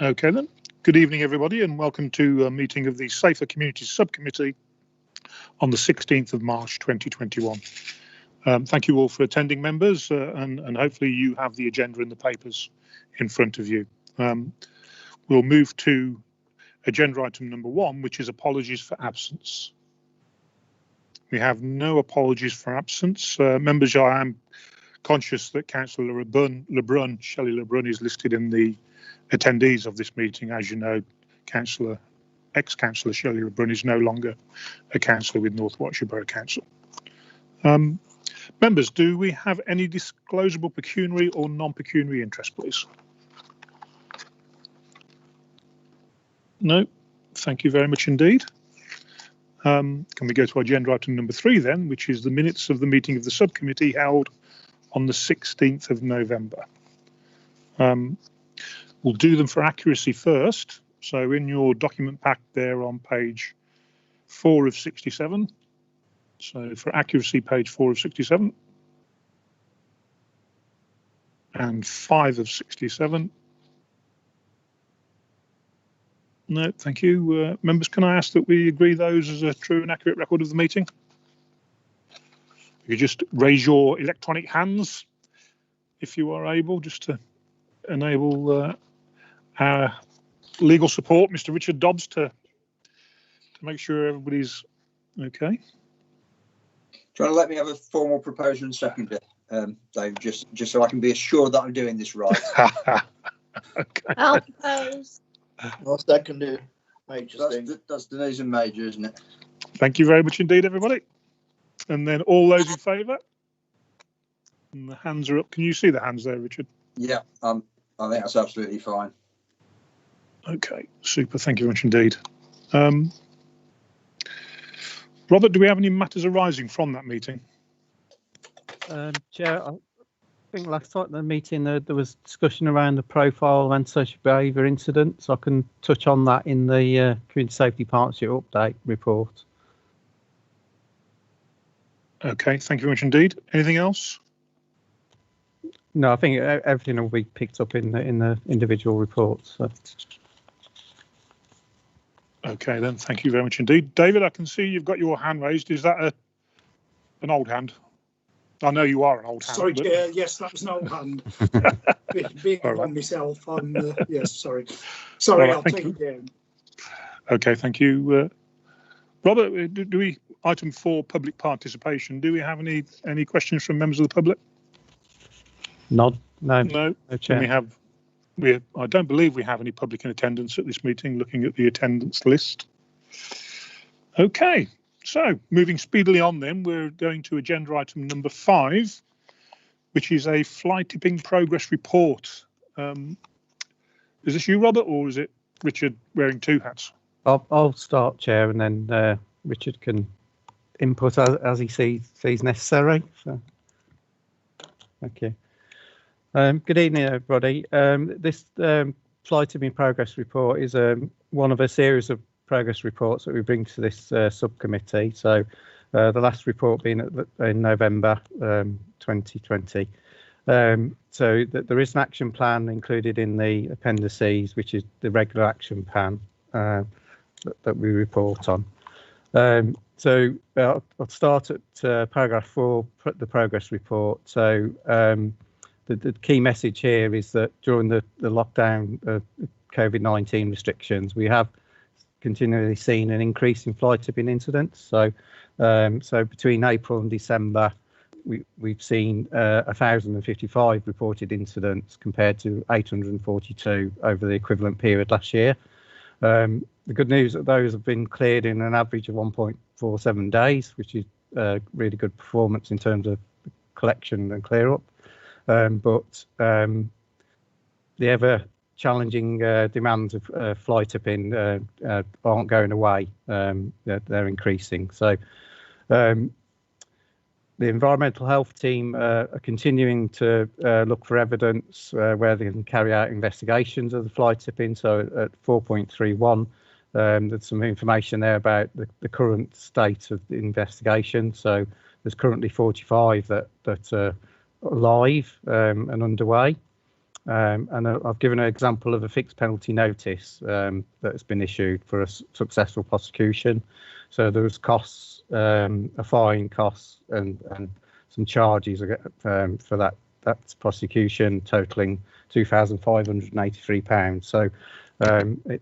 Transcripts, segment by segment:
Okay then. Good evening, everybody, and welcome to a meeting of the Safer Communities Subcommittee on the 16th of March 2021. Thank you all for attending, members, and hopefully you have the agenda in the papers in front of you. We'll move to agenda item number 1, which is apologies for absence. We have no apologies for absence. Members, I am conscious that Councillor Shelley Lebrun is listed in the attendees of this meeting. As you know, ex-councillor Shelley Lebrun is no longer a councillor with North Warwickshire Borough Council. Members, do we have any disclosable pecuniary or non-pecuniary interest, please? No, thank you very much indeed. Can we go to agenda item number 3 then, which is the minutes of the meeting of the subcommittee held on the 16th of November. We'll do them for accuracy first. So in your document pack there on page 4 of 67. So for accuracy, page 4 of 67. And 5 of 67. No, thank you. Members, can I ask that we agree those as a true and accurate record of the meeting? You just raise your electronic hands if you are able, just to enable our legal support, Mr. Richard Dobbs, to make sure everybody's okay. Do you want to let me have a formal proposal and second it, Dave, just so I can be assured that I'm doing this right? Okay. I'll propose. I'll second it. That's Denise and Major, isn't it? Thank you very much indeed, everybody. And then all those in favour? And the hands are up. Can you see the hands there, Richard? Yeah, I think that's absolutely fine. Okay, super. Thank you very much indeed. Robert, do we have any matters arising from that meeting? Chair, I think last time at the meeting there was discussion around the profile of antisocial behaviour incidents. So I can touch on that in the Community Safety Partnership update report. Okay, thank you very much indeed. Anything else? No, I think everything will be picked up in the individual reports. So. Okay, then. Thank you very much indeed. David, I can see you've got your hand raised. Is that an old hand? I know you are an old hand. Sorry, but... yes, that was an old hand. Being right. on myself, yes, sorry. Sorry, right, I'll take it down. Okay, thank you. Robert, do we, item 4, public participation, do we have any questions from members of the public? No, Chair. I don't believe we have any public in attendance at this meeting, looking at the attendance list. Okay, so moving speedily on then, we're going to agenda item number 5, which is a fly tipping progress report. Is this you, Robert, or is it Richard wearing 2 hats? I'll start, Chair, and then Richard can input as he sees necessary. So, thank you. Good evening, everybody. This fly tipping progress report is one of a series of progress reports that we bring to this subcommittee. So the last report being in November 2020. So there is an action plan included in the appendices, which is the regular action plan that we report on. So I'll start at paragraph 4, the progress report. So the key message here is that during the lockdown of COVID-19 restrictions, we have continually seen an increase in fly tipping incidents. So between April and December, we've seen 1,055 reported incidents compared to 842 over the equivalent period last year. The good news is that those have been cleared in an average of 1.47 days, which is really good performance in terms of collection and clear up. But the ever challenging demands of fly tipping aren't going away. They're increasing. So the environmental health team are continuing to look for evidence where they can carry out investigations of the fly tipping. So at 4.31, there's some information there about the current state of the investigation. So there's currently 45 that are live and underway. And I've given an example of a fixed penalty notice that's been issued for a successful prosecution. So there was costs, a fine, costs, and some charges for that prosecution totaling £2,583. So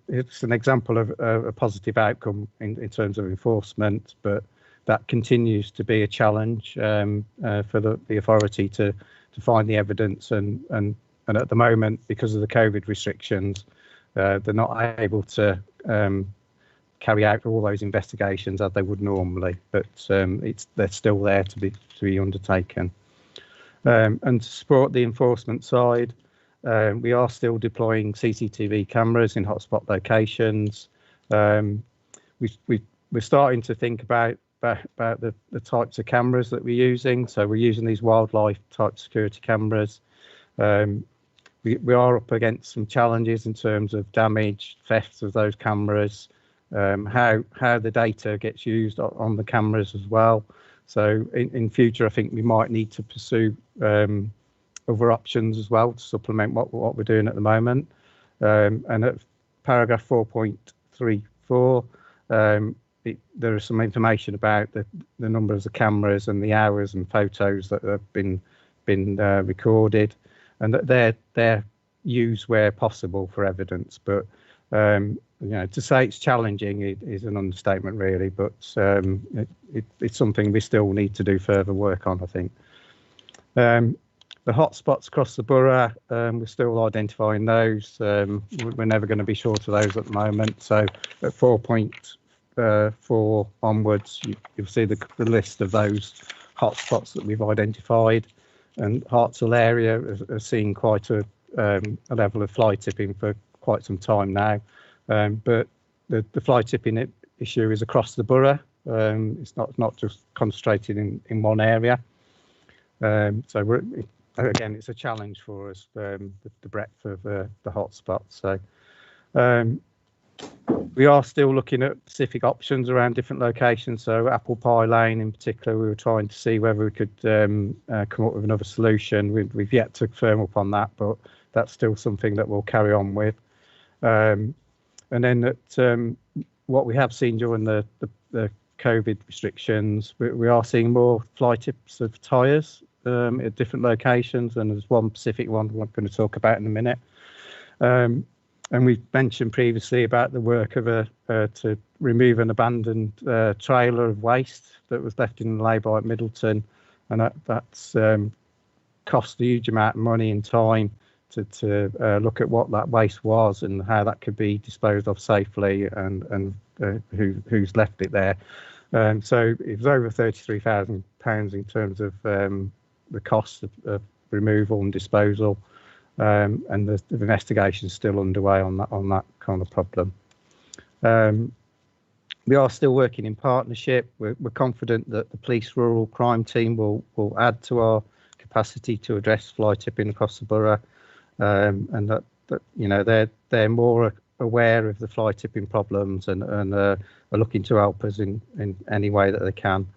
it's an example of a positive outcome in terms of enforcement, but that continues to be a challenge for the authority to find the evidence, and at the moment, because of the COVID restrictions, they're not able to carry out all those investigations as they would normally, but they're still there to be undertaken. And to support the enforcement side, we are still deploying CCTV cameras in hotspot locations. We're starting to think about the types of cameras that we're using. So we're using these wildlife type security cameras. We are up against some challenges in terms of damage, thefts of those cameras, how the data gets used on the cameras as well. So in future, I think we might need to pursue other options as well to supplement what we're doing at the moment. And at paragraph 4.34, there is some information about the numbers of cameras and the hours and photos that have been recorded, and that they're used where possible for evidence. But to say it's challenging is an understatement, really. But it's something we still need to do further work on, I think. The hotspots across the borough, we're still identifying those. We're never going to be short of those at the moment. So at 4.4 onwards, you'll see the list of those hotspots that we've identified. And Hartshill area has seen quite a level of fly tipping for quite some time now. But the fly tipping issue is across the borough. It's not just concentrated in one area. So again, it's a challenge for us, the breadth of the hotspots. So we are still looking at specific options around different locations. So Apple Pie Lane in particular, we were trying to see whether we could come up with another solution. We've yet to firm up on that, but that's still something that we'll carry on with. And then what we have seen during the COVID restrictions, we are seeing more fly tips of tyres at different locations, and there's one specific one I'm going to talk about in a minute. And we mentioned previously about the work of to remove an abandoned trailer of waste that was left in the lay-by at Middleton, and that's cost a huge amount of money and time to look at what that waste was and how that could be disposed of safely, and who's left it there. So it was over £33,000 in terms of the cost of removal and disposal. And the investigation is still underway on that kind of problem. We are still working in partnership. We're confident that the police rural crime team will add to our capacity to address fly tipping across the borough, and that they're more aware of the fly tipping problems and are looking to help us in any way that they can.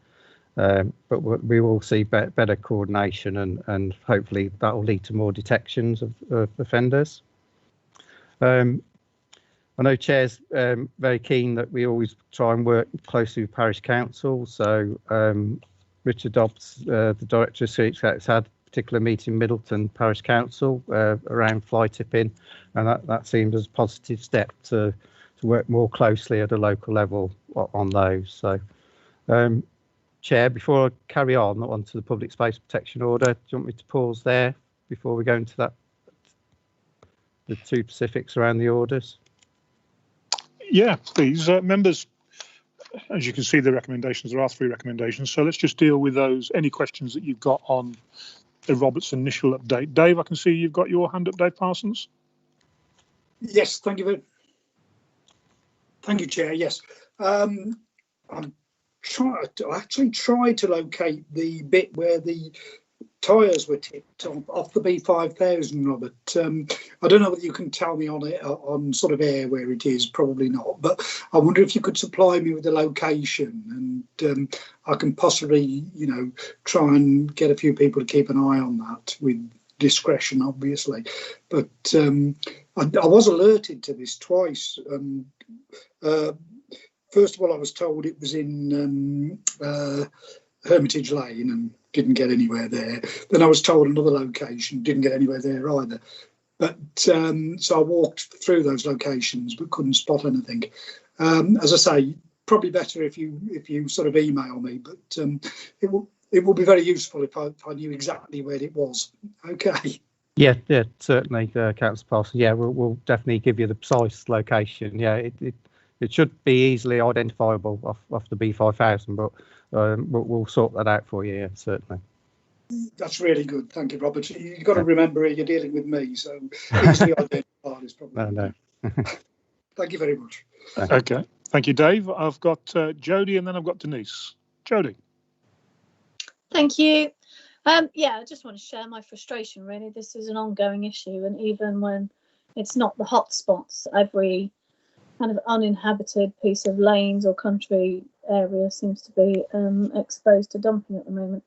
But we will see better coordination, and hopefully that will lead to more detections of offenders. I know Chair's very keen that we always try and work closely with Parish Council. So Richard Dobbs, the Director of Street Scouts, had a particular meeting in Middleton Parish Council around fly tipping, and that seems as a positive step to work more closely at a local level on those. So. Chair, before I carry on to the public space protection order, do you want me to pause there before we go into the two specifics around the orders? Yeah, please. Members, as you can see, the recommendations, there are 3 recommendations. So let's just deal with those. Any questions that you've got on the Roberts initial update? Dave, I can see you've got your hand up, Dave Parsons. Yes, thank you. Thank you, Chair. Yes. I actually tried to locate the bit where the tyres were tipped off the B5000, Robert. I don't know whether you can tell me on sort of air where it is, probably not, but I wonder if you could supply me with the location, and I can possibly, try and get a few people to keep an eye on that with discretion, obviously. But I was alerted to this twice. First of all, I was told it was in Hermitage Lane and didn't get anywhere there. Then I was told another location, didn't get anywhere there either. But so I walked through those locations but couldn't spot anything. As I say, probably better if you sort of email me, but it will be very useful if I knew exactly where it was. Okay. Yeah, certainly, Councillor Parsons. Yeah, we'll definitely give you the precise location. Yeah, it should be easily identifiable off the B5000, but we'll sort that out for you. Yeah, certainly. That's really good. Thank you, Robert. You've got to remember you're dealing with me, so easily identified is probably. No. Thank you very much. Okay, thank you, Dave. I've got Jodie and then I've got Denise. Jodie. Thank you. Yeah, I just want to share my frustration, really. This is an ongoing issue, and even when it's not the hotspots, every kind of uninhabited piece of lanes or country area seems to be exposed to dumping at the moment.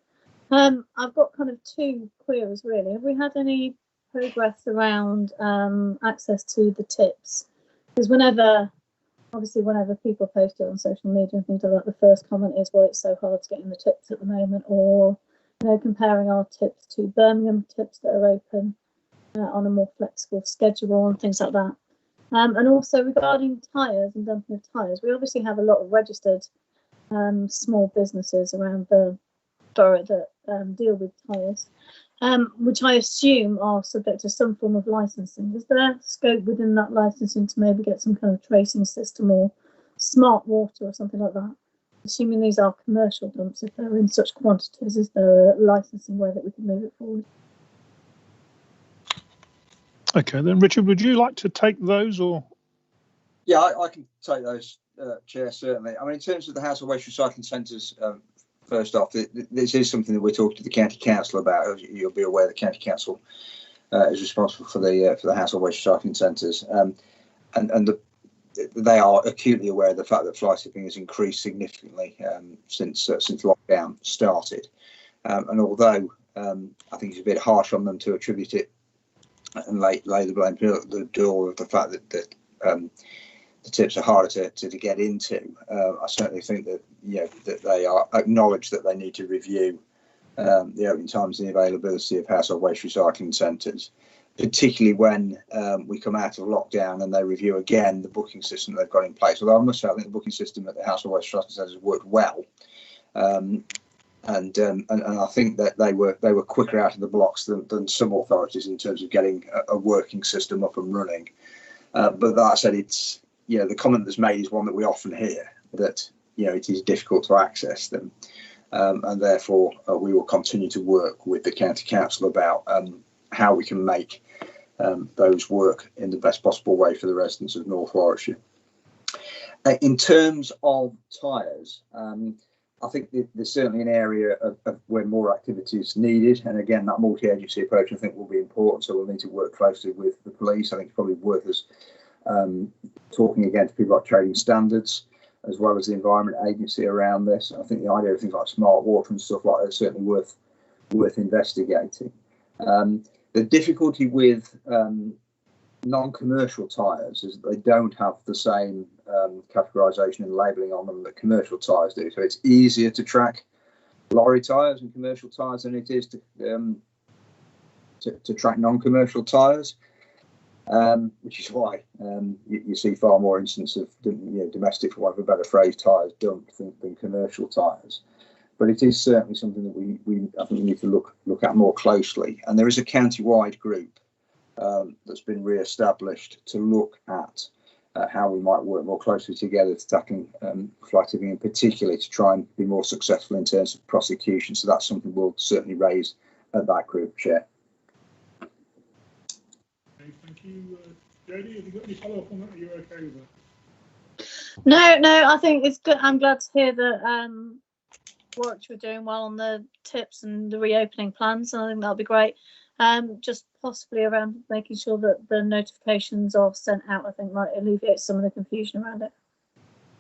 I've got kind of two queries, really. Have we had any progress around access to the tips? Because whenever people post it on social media and things like that, the first comment is, well, it's so hard to get in the tips at the moment, or comparing our tips to Birmingham tips that are open on a more flexible schedule and things like that. And also regarding tyres and dumping of tyres, we obviously have a lot of registered small businesses around the borough that deal with tyres, which I assume are subject to some form of licensing. Is there scope within that licensing to maybe get some kind of tracing system or smart water or something like that? Assuming these are commercial dumps, if they're in such quantities, is there a licensing way that we can move it forward? Okay, then Richard, would you like to take those or? Yeah, I can take those, Chair, certainly. I mean, in terms of the household waste recycling centres, first off, this is something that we're talking to the County Council about. You'll be aware the County Council is responsible for the household waste recycling centres, and they are acutely aware of the fact that fly tipping has increased significantly since lockdown started. And although I think it's a bit harsh on them to attribute it and lay the blame at the door of the fact that the tips are harder to get into, I certainly think that that they are acknowledge that they need to review the opening times and the availability of household waste recycling centres, particularly when we come out of lockdown and they review again the booking system they've got in place. Although I must say, I think the booking system at the household waste recycling centres has worked well, and I think that they were quicker out of the blocks than some authorities in terms of getting a working system up and running. But that said, it's the comment that's made is one that we often hear, that it is difficult to access them, and therefore we will continue to work with the County Council about how we can make those work in the best possible way for the residents of North Warwickshire. In terms of tyres, I think there's certainly an area of where more activity is needed, and again, that multi-agency approach I think will be important. So we'll need to work closely with the police. I think it's probably worth us talking again to people like Trading Standards, as well as the Environment Agency around this. I think the idea of things like smart water and stuff like that is certainly worth investigating. The difficulty with non-commercial tyres is that they don't have the same categorisation and labelling on them that commercial tyres do. So it's easier to track lorry tyres and commercial tyres than it is to track non-commercial tyres, which is why you see far more instances of domestic, for want of a better phrase, tyres dumped than commercial tyres. But it is certainly something that I think we need to look at more closely. And there is a county-wide group that's been re-established to look at how we might work more closely together to tackle fly tipping, and particularly to try and be more successful in terms of prosecution. So that's something we'll certainly raise at that group, Chair. Okay, thank you, Jodie. Have you got any follow-up on that? Are you okay with that? No, I think it's good. I'm glad to hear that Warwickshire were doing well on the tips and the reopening plans. I think that'll be great. Just possibly around making sure that the notifications are sent out, I think might alleviate some of the confusion around it.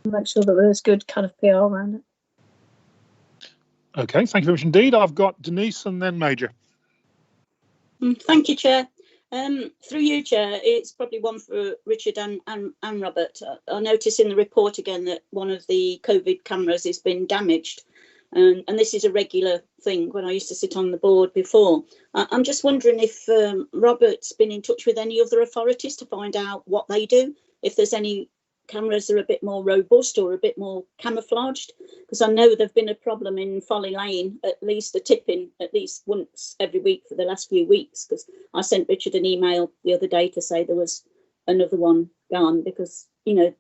Make sure that there's good kind of PR around it. Okay, thank you very much indeed. I've got Denise and then Major. Thank you, Chair. Through you, Chair, it's probably one for Richard and Robert. I notice in the report again that one of the COVID cameras has been damaged. And this is a regular thing when I used to sit on the board before. I'm just wondering if Robert's been in touch with any other authorities to find out what they do, if there's any cameras that are a bit more robust or a bit more camouflaged, because I know there've been a problem in Folly Lane, at least a tipping at least once every week for the last few weeks, because I sent Richard an email the other day to say there was another one gone, because, you know,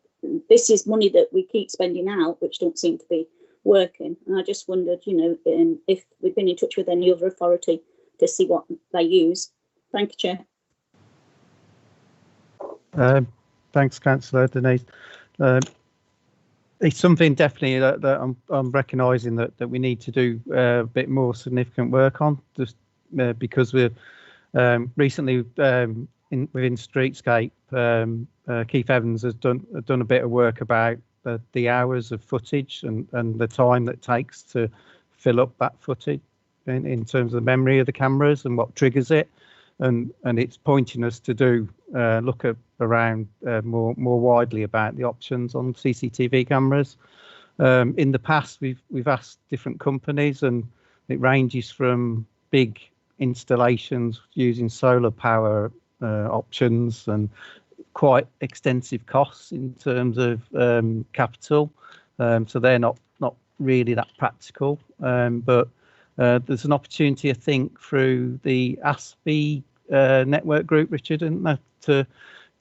this is money that we keep spending out, which don't seem to be working. And I just wondered, you know, if we've been in touch with any other authority to see what they use. Thank you, Chair. Thanks, Councillor Denise. It's something definitely that I'm recognising that we need to do a bit more significant work on, just because we're recently within Streetscape, Keith Evans has done a bit of work about the hours of footage and the time that it takes to fill up that footage in terms of the memory of the cameras and what triggers it. And it's pointing us to do look around more widely about the options on CCTV cameras. In the past, we've asked different companies, and it ranges from big installations using solar power options and quite extensive costs in terms of capital. So they're not really that practical. But there's an opportunity, I think, through the ASPI network group, Richard, and to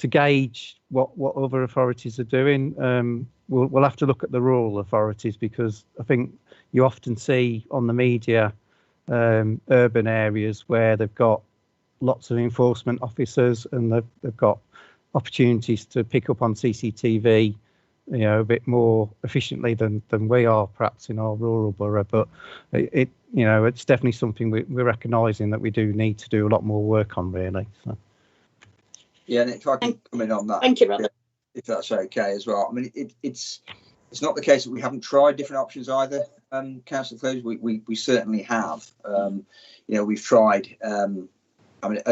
gauge what other authorities are doing. We'll have to look at the rural authorities, because I think you often see on the media urban areas where they've got lots of enforcement officers and they've got opportunities to pick up on CCTV, you know, a bit more efficiently than we are perhaps in our rural borough. But it you know, it's definitely something we're recognising that we do need to do a lot more work on, really. So. Yeah, and if I can come in on that, thank you, Robert. If that's okay as well. I mean, it's not the case that we haven't tried different options either, Councillor Close. We certainly have. You know, we've tried. I mean,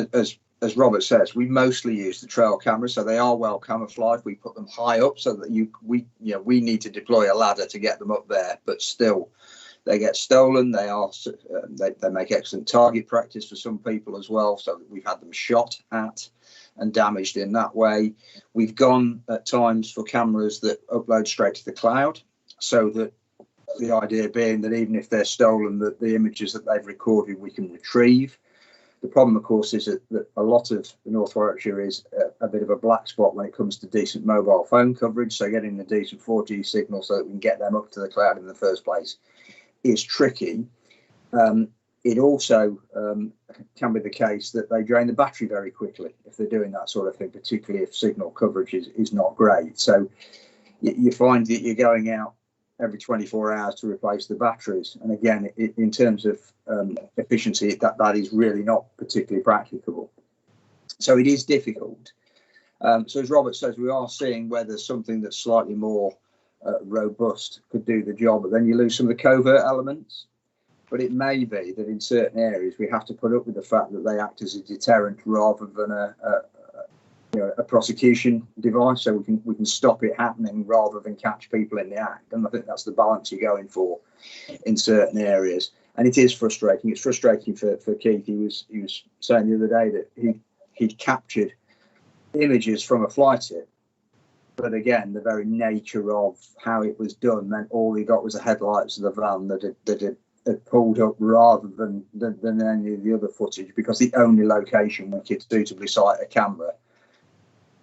as Robert says, we mostly use the trail cameras, so they are well camouflaged. We put them high up so that we need to deploy a ladder to get them up there, but still they get stolen. They make excellent target practice for some people as well, so we've had them shot at and damaged in that way. We've gone at times for cameras that upload straight to the cloud, so that the idea being that even if they're stolen, that the images that they've recorded we can retrieve. The problem, of course, is that a lot of North Warwickshire is a bit of a black spot when it comes to decent mobile phone coverage. So getting a decent 4G signal so that we can get them up to the cloud in the first place is tricky. It also can be the case that they drain the battery very quickly if they're doing that sort of thing, particularly if signal coverage is not great. So you find that you're going out every 24 hours to replace the batteries. And again, in terms of efficiency, that is really not particularly practicable. So it is difficult. So as Robert says, we are seeing whether something that's slightly more robust could do the job, but then you lose some of the covert elements. But it may be that in certain areas we have to put up with the fact that they act as a deterrent rather than a prosecution device, so we can stop it happening rather than catch people in the act. And I think that's the balance you're going for in certain areas. And it is frustrating. It's frustrating for Keith. He was saying the other day that he'd captured images from a fly tip, but again, the very nature of how it was done meant all he got was the headlights of the van that had pulled up rather than any of the other footage, because the only location we could suitably sight a camera,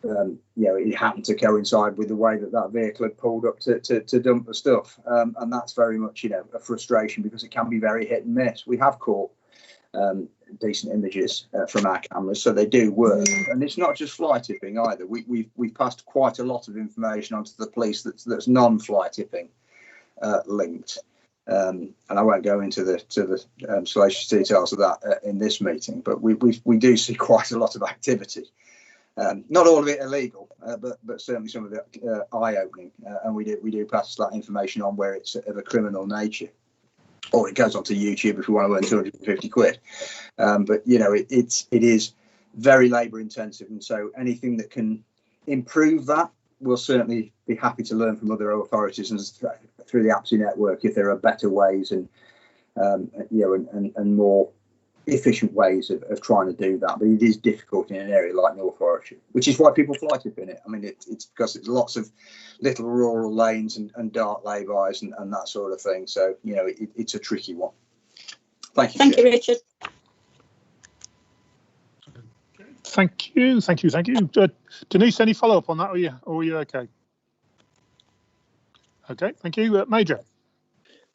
it happened to coincide with the way that vehicle had pulled up to dump the stuff, and that's very much a frustration, because it can be very hit and miss. We have caught decent images from our cameras, so they do work, and it's not just fly tipping either. We've passed quite a lot of information onto the police that's non-fly tipping linked. And I won't go into the salacious details of that in this meeting, but we do see quite a lot of activity. Not all of it illegal, but certainly some of it eye-opening, and we do pass that information on where it's of a criminal nature. or it goes onto YouTube if we want to earn 250 quid. But you know, it is very labour intensive, and so anything that can improve that, we'll certainly be happy to learn from other authorities and through the APSI network if there are better ways and and more efficient ways of trying to do that. But it is difficult in an area like North Warwickshire, which is why people fly tip in it. I mean, it's because it's lots of little rural lanes and dark lay-bys and that sort of thing. So, you know, it's a tricky one. Thank you. Thank you, Richard. Thank you. Denise, any follow-up on that, or are you okay? Okay, thank you. Major.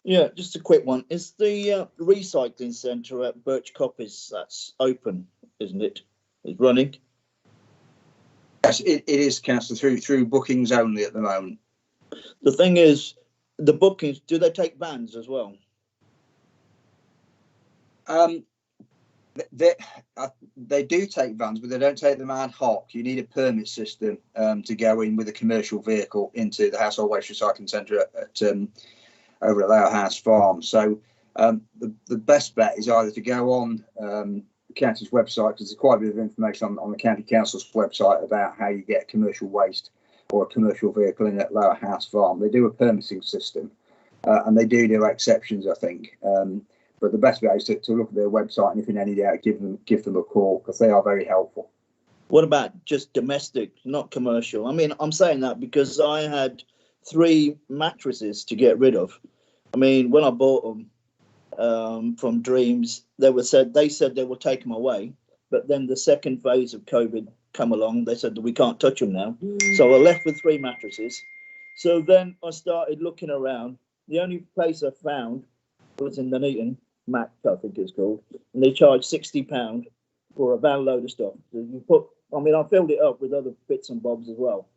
Yeah, just a quick one. Is the recycling centre at Birch Coppice, that's open, isn't it? It's running? Yes, it is, Councillor, through bookings only at the moment. The thing is, the bookings, do they take vans as well? They do take vans, but they don't take them ad hoc. You need a permit system to go in with a commercial vehicle into the Household Waste Recycling Centre over at Lower House Farm. So the best bet is either to go on the county's website, because there's quite a bit of information on the county council's website about how you get commercial waste or a commercial vehicle in at Lower House Farm. They do a permitting system, and they do exceptions, I think. But the best bet is to look at their website, and if in any doubt, give them a call, because they are very helpful. What about just domestic, not commercial? I mean, I'm saying that because I had 3 mattresses to get rid of. I mean, when I bought them from Dreams, they said they will take them away. But then the second phase of COVID come along, they said that we can't touch them now. So I left with 3 mattresses. So then I started looking around. The only place I found was in Nuneaton, Mac, I think it's called, and they charge £60 for a van load of stuff. So I filled it up with other bits and bobs as well.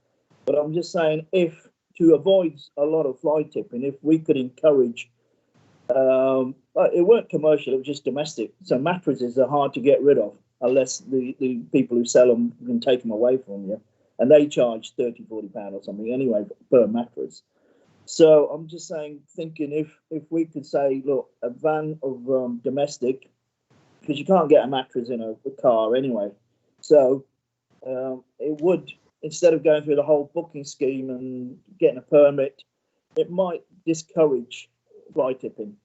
But I'm just saying, if to avoid a lot of fly tipping, if we could encourage, it weren't commercial, it was just domestic. So mattresses are hard to get rid of unless the people who sell them can take them away from you. And they charge £30, £40 or something anyway per mattress. So I'm just saying, thinking if we could say, look, a van of domestic, because you can't get a mattress in a car anyway. So it would, instead of going through the whole booking scheme and getting a permit, it might discourage fly tipping.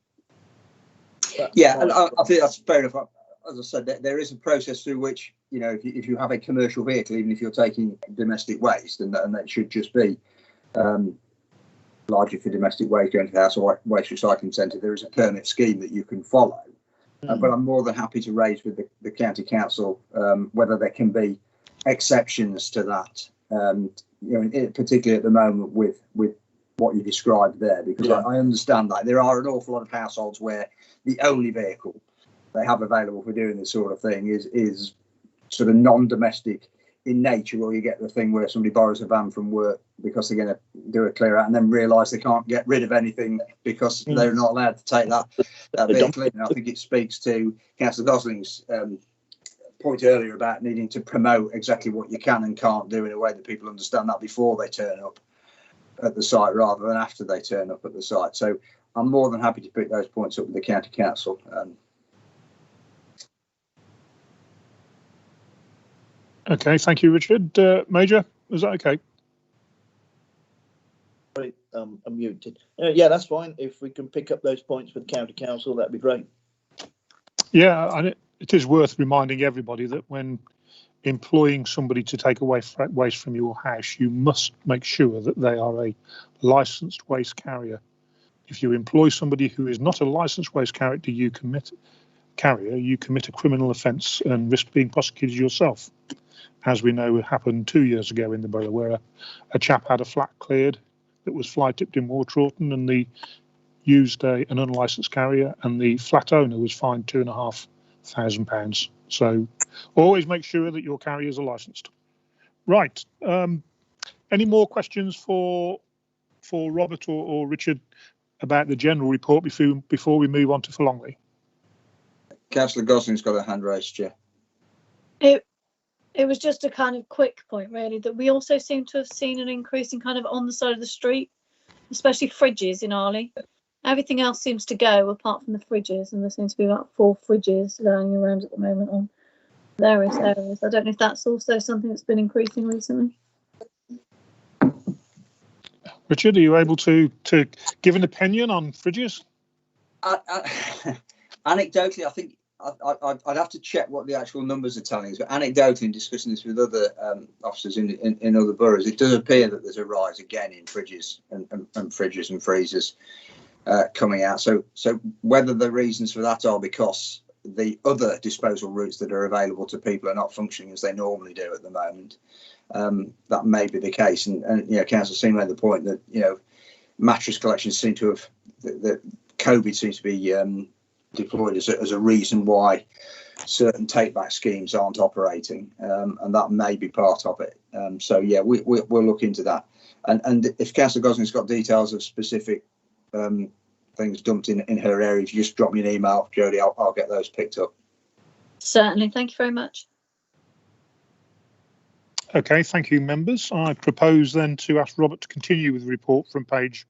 And I think that's fair enough. As I said, there is a process through which, you know, if you have a commercial vehicle, even if you're taking domestic waste, and that should just be largely for domestic waste going to the Household Waste Recycling Centre, there is a permit scheme that you can follow. But I'm more than happy to raise with the county council whether there can be exceptions to that, particularly at the moment with what you described there, because I understand that there are an awful lot of households where the only vehicle they have available for doing this sort of thing is sort of non-domestic in nature, or you get the thing where somebody borrows a van from work because they're going to do a clear out and then realise they can't get rid of anything because they're not allowed to take that vehicle in. And I think it speaks to Councillor Gosling's point earlier about needing to promote exactly what you can and can't do in a way that people understand that before they turn up at the site rather than after they turn up at the site. So I'm more than happy to pick those points up with the county council. Okay, thank you, Richard. Major, is that okay? Sorry, I'm muted. Yeah, that's fine. If we can pick up those points with county council, that'd be great. Yeah, and it is worth reminding everybody that when employing somebody to take away waste from your house, you must make sure that they are a licensed waste carrier. If you employ somebody who is not a licensed waste carrier, you commit a criminal offence and risk being prosecuted yourself. As we know, it happened 2 years ago in the borough, where a chap had a flat cleared that was fly tipped in Wateraughton, and they used an unlicensed carrier, and the flat owner was fined £2,500. So always make sure that your carriers are licensed. Right. Any more questions for Robert or Richard about the general report before we move on to Forlongley? Councillor Gosling's got a hand raised, Chair. It was just a kind of quick point, really, that we also seem to have seen an increase in kind of on the side of the street, especially fridges in Arley. Everything else seems to go apart from the fridges, and there seems to be about 4 fridges lying around at the moment on various areas. I don't know if that's also something that's been increasing recently. Richard, are you able to give an opinion on fridges? Anecdotally, I think I'd have to check what the actual numbers are telling us, but anecdotally, in discussing this with other officers in other boroughs, it does appear that there's a rise again in fridges and fridges and freezers coming out. So whether the reasons for that are because the other disposal routes that are available to people are not functioning as they normally do at the moment, that may be the case. And Councillor Singh made the point that mattress collections seem to have that COVID seems to be deployed as a reason why certain take-back schemes aren't operating, and that may be part of it. We'll look into that. And if Councillor Gosling's got details of specific things dumped in her area, if you just drop me an email, Jodie, I'll get those picked up. Certainly, thank you very much. Okay, thank you, members. I propose then to ask Robert to continue with the report from page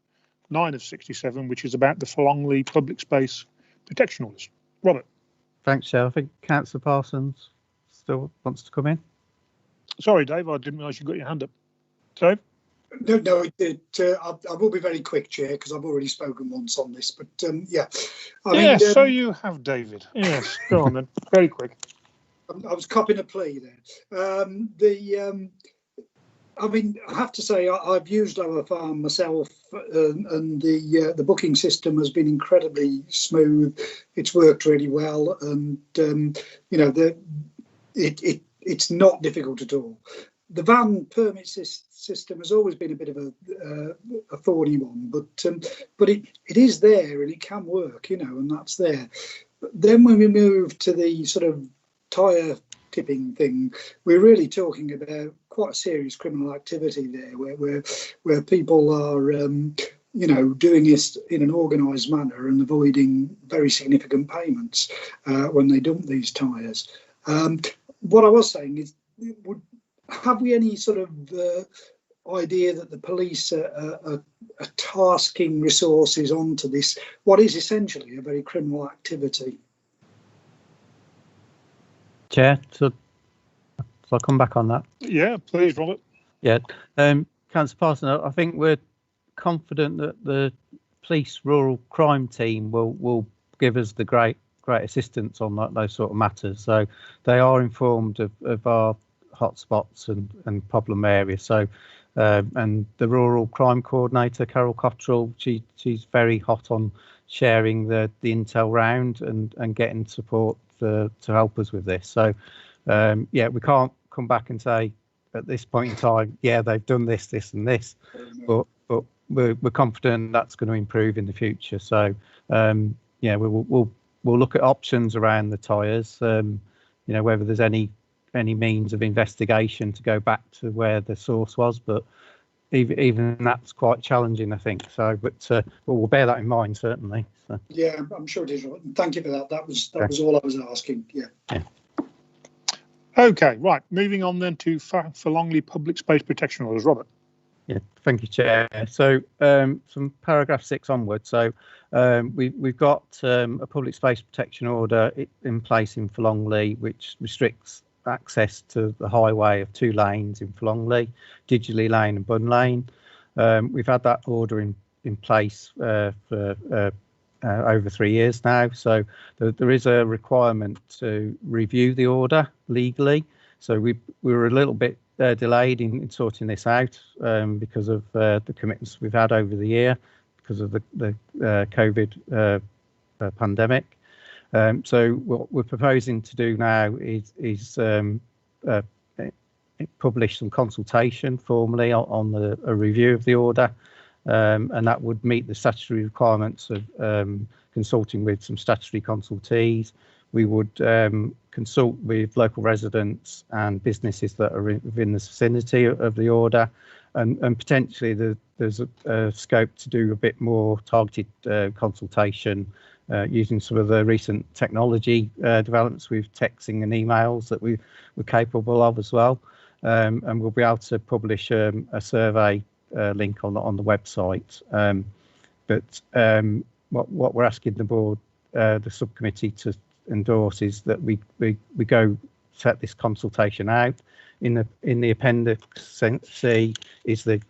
9 of 67, which is about the Forlongley public space protection orders. Robert. Thanks, Chair. I think Councillor Parsons still wants to come in. Sorry, Dave, I didn't realise you got your hand up. Dave? No, I will be very quick, Chair, because I've already spoken once on this. But so you have, David. Yes, go on then. Very quick. I was copying a plea there. I have to say I've used Lower Farm myself, and the booking system has been incredibly smooth. It's worked really well, and it's not difficult at all. The van permit system has always been a bit of a thorny one, but it is there and it can work, and that's there. But then when we move to the sort of tyre tipping thing, we're really talking about quite a serious criminal activity there, where people are doing this in an organised manner and avoiding very significant payments when they dump these tyres. What I was saying is, have we any sort of idea that the police are tasking resources onto this, what is essentially a very criminal activity? Chair, so I'll come back on that. Yeah, please, Robert. Yeah, Councillor Parsons, I think we're confident that the police rural crime team will give us the great assistance on those sort of matters. So they are informed of our hotspots and problem areas. So and the rural crime coordinator, Carol Cottrell, she's very hot on sharing the intel round and getting support to help us with this. So we can't come back and say at this point in time, they've done this and this, but we're confident that's going to improve in the future. So we'll look at options around the tyres, whether there's any means of investigation to go back to where the source was, but even that's quite challenging, I think. So, but we'll bear that in mind, certainly. So. Yeah, I'm sure it is. Thank you for that. That was all I was asking. Yeah. Okay, right. Moving on then to Forlongley public space protection orders, Robert. Yeah, thank you, Chair. So from paragraph 6 onwards, so we've got a public space protection order in place in Forlongley, which restricts access to the highway of 2 lanes in Forlongley, Didgley Lane and Bun Lane. We've had that order in place for over 3 years now, so there is a requirement to review the order legally. So we were a little bit delayed in sorting this out because of the commitments we've had over the year because of the COVID pandemic. So what we're proposing to do now is publish some consultation formally on a review of the order, and that would meet the statutory requirements of consulting with some statutory consultees. We would consult with local residents and businesses that are within the vicinity of the order, and potentially there's a scope to do a bit more targeted consultation using some of the recent technology developments with texting and emails that we're capable of as well. And we'll be able to publish a survey link on the website. But what we're asking the board, the subcommittee to endorse is that we go set this consultation out. In the appendix C is the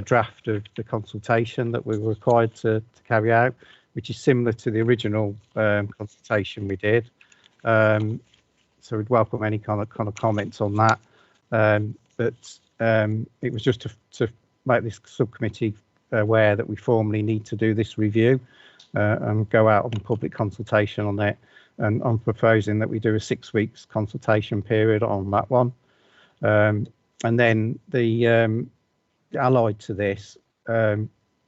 draft of the consultation that we were required to carry out, which is similar to the original consultation we did. So we'd welcome any kind of comments on that. But it was just to make this subcommittee aware that we formally need to do this review and go out on public consultation on it. And I'm proposing that we do a 6 weeks consultation period on that one. And then the allied to this,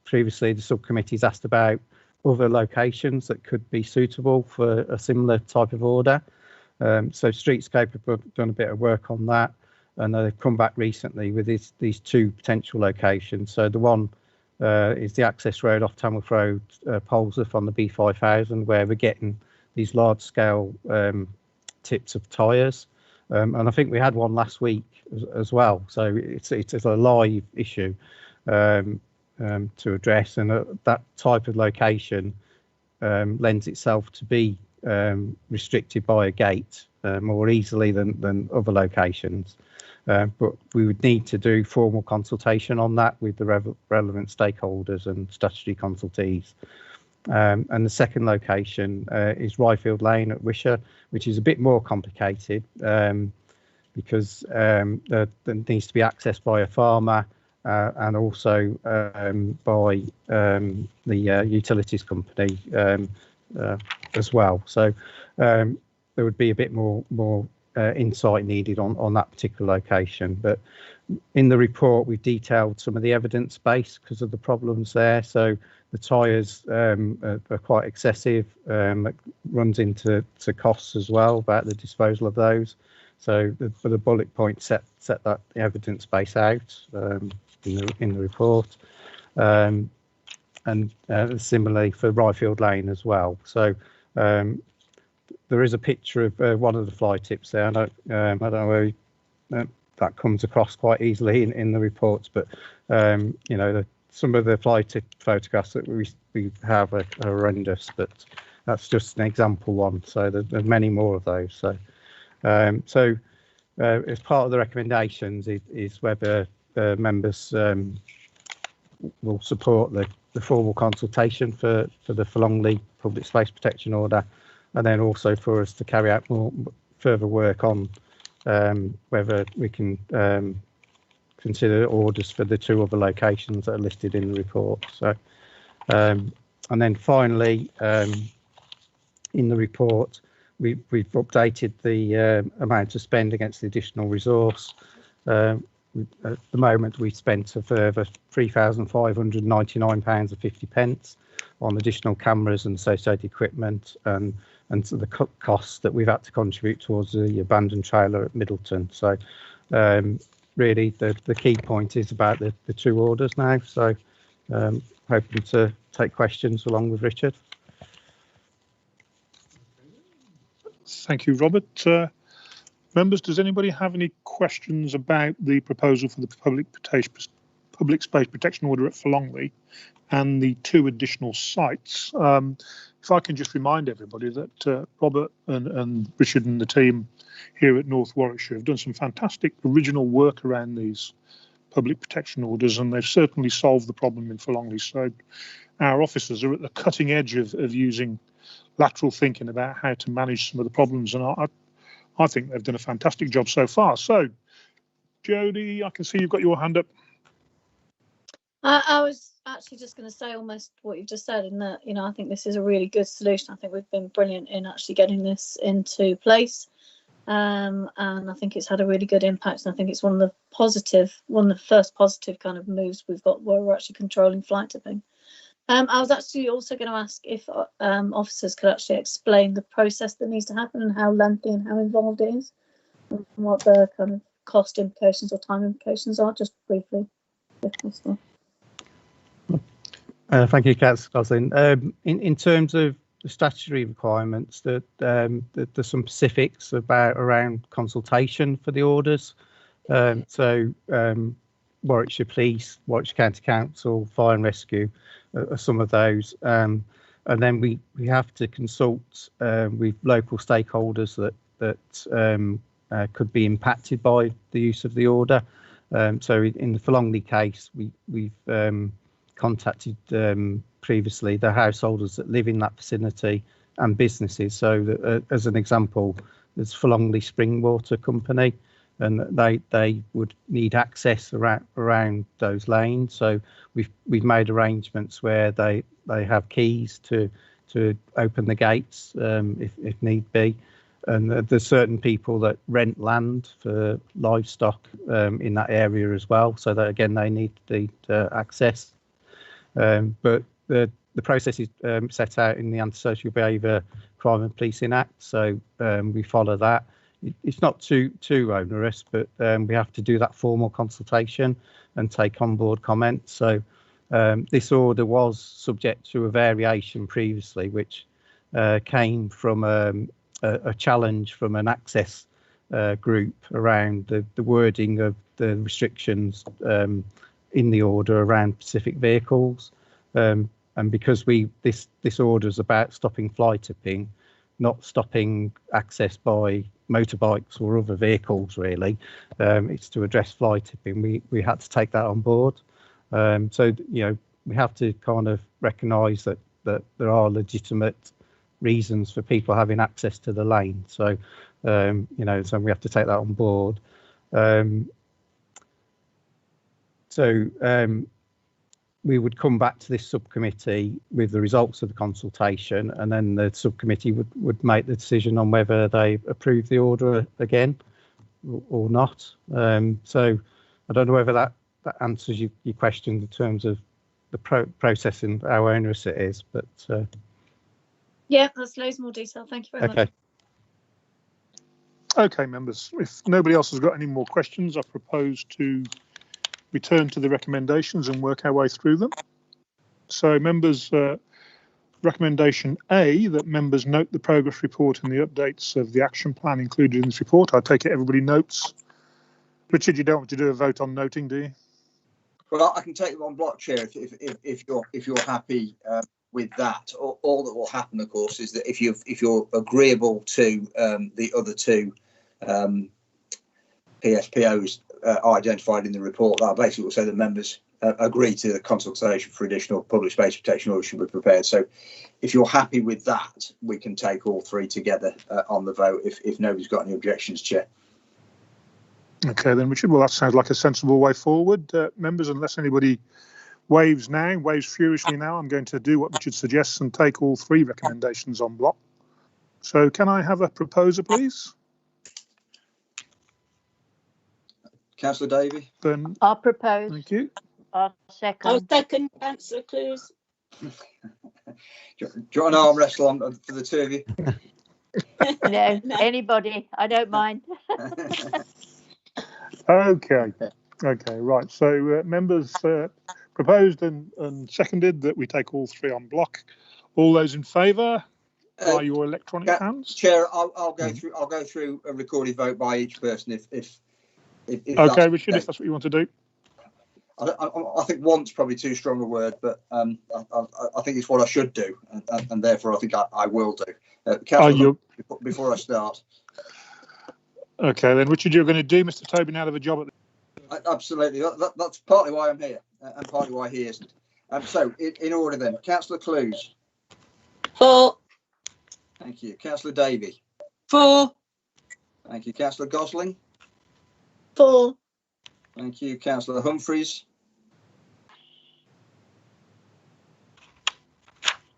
previously the subcommittee's asked about other locations that could be suitable for a similar type of order. So Streetscape have done a bit of work on that, and they've come back recently with these two potential locations. So the one is the access road off Tamworth Road, Polesworth on the B5000, where we're getting these large scale tips of tyres. And I think we had one last week as well. So it's a live issue to address, and that type of location lends itself to be restricted by a gate more easily than other locations. But we would need to do formal consultation on that with the relevant stakeholders and statutory consultees. And the second location is Ryfield Lane at Wishaw, which is a bit more complicated because there needs to be accessed by a farmer and also by the utilities company as well. So there would be a bit more insight needed on that particular location. But in the report, we've detailed some of the evidence base because of the problems there. So the tyres are quite excessive. It runs into costs as well about the disposal of those. So the bullet point set that evidence base out in the report, and similarly for Ryfield Lane as well. So there is a picture of one of the fly tips there. I don't know where that comes across quite easily in the reports, but you know, some of the fly tip photographs that we have are horrendous, but that's just an example one. So there's many more of those. So as part of the recommendations is whether members will support the formal consultation for the Forlongley Public Space Protection Order, and then also for us to carry out further work on whether we can consider orders for the two other locations that are listed in the report. So, and then finally, in the report, we've updated the amount to spend against the additional resource. At the moment, we spent a further £3,599.50 on additional cameras and associated equipment, and to the costs that we've had to contribute towards the abandoned trailer at Middleton. So really the key point is about the two orders now. So hoping to take questions along with Richard. Thank you, Robert. Members, does anybody have any questions about the proposal for the public space protection order at Forlongley and the two additional sites? If I can just remind everybody that Robert and Richard and the team here at North Warwickshire have done some fantastic original work around these public protection orders, and they've certainly solved the problem in Forlongley. So our officers are at the cutting edge of using lateral thinking about how to manage some of the problems, and I think they've done a fantastic job so far. So, Jodie, I can see you've got your hand up. I was actually just going to say almost what you've just said, in that, you know, I think this is a really good solution. I think we've been brilliant in actually getting this into place, and I think it's had a really good impact. And I think it's one of the first positive kind of moves we've got where we're actually controlling flight tipping. I was actually also going to ask if officers could actually explain the process that needs to happen and how lengthy and how involved it is, and what the kind of cost implications or time implications are, just briefly, if possible. Thank you, Councillor. In terms of the statutory requirements, that there's some specifics around consultation for the orders. Warwickshire Police, Warwickshire County Council, Fire and Rescue are some of those. and then we have to consult with local stakeholders that could be impacted by the use of the order. So in the Forlongley case, we've contacted previously the householders that live in that vicinity and businesses. So that, as an example, there's Forlongley Spring Water Company, and they would need access around those lanes. So we've made arrangements where they have keys to open the gates if need be. And there's certain people that rent land for livestock in that area as well. So that again, they need the access. But the process is set out in the Antisocial Behaviour Crime and Policing Act. So we follow that. It's not too onerous, but we have to do that formal consultation and take on board comments. So this order was subject to a variation previously, which came from a challenge from an access group around the wording of the restrictions in the order around specific vehicles. And because this order is about stopping fly tipping, not stopping access by motorbikes or other vehicles, really, it's to address fly tipping. We had to take that on board. So, we have to kind of recognise that there are legitimate reasons for people having access to the lane. So, so we have to take that on board. We would come back to this subcommittee with the results of the consultation, and then the subcommittee would make the decision on whether they approve the order again or not. So I don't know whether that answers your question in terms of the process and how onerous it is, but yeah, that's loads more detail. Thank you very much. Okay, members, if nobody else has got any more questions, I propose to return to the recommendations and work our way through them. So members, recommendation A, that members note the progress report and the updates of the action plan included in this report. I take it everybody notes. Richard, you don't want to do a vote on noting, do you? Well, I can take them on block, Chair, if you're happy with that. All that will happen, of course, is that if you're agreeable to the other two PSPOs identified in the report, that basically will say that members agree to the consultation for additional public space protection orders should be prepared. So if you're happy with that, we can take all three together on the vote if nobody's got any objections, Chair. Okay then, Richard, well that sounds like a sensible way forward. Members, unless anybody waves furiously now, I'm going to do what Richard suggests and take all three recommendations on block. So can I have a proposer, please? Councillor Davey. Then I'll propose. thank you. I'll second. I'll second, Councillor Clues. Do you want an arm wrestle on for the two of you? No, anybody. I don't mind. Okay, right. So members proposed and seconded that we take all three on block. All those in favour by your electronic hands. Chair, I'll go through. I'll go through a recorded vote by each person if okay, Richard, if that's what you want to do. I think one's probably too strong a word, but I think it's what I should do, and therefore I think I will do. Councillor, before I start. Okay, then, Richard, you're going to do Mr. Tobin out of a job at Absolutely. That's partly why I'm here, and partly why he isn't. So, in order then, Councillor Clues. 4. Thank you. Councillor Davey. 4. Thank you. Councillor Gosling. 4. Thank you. Councillor Humphreys.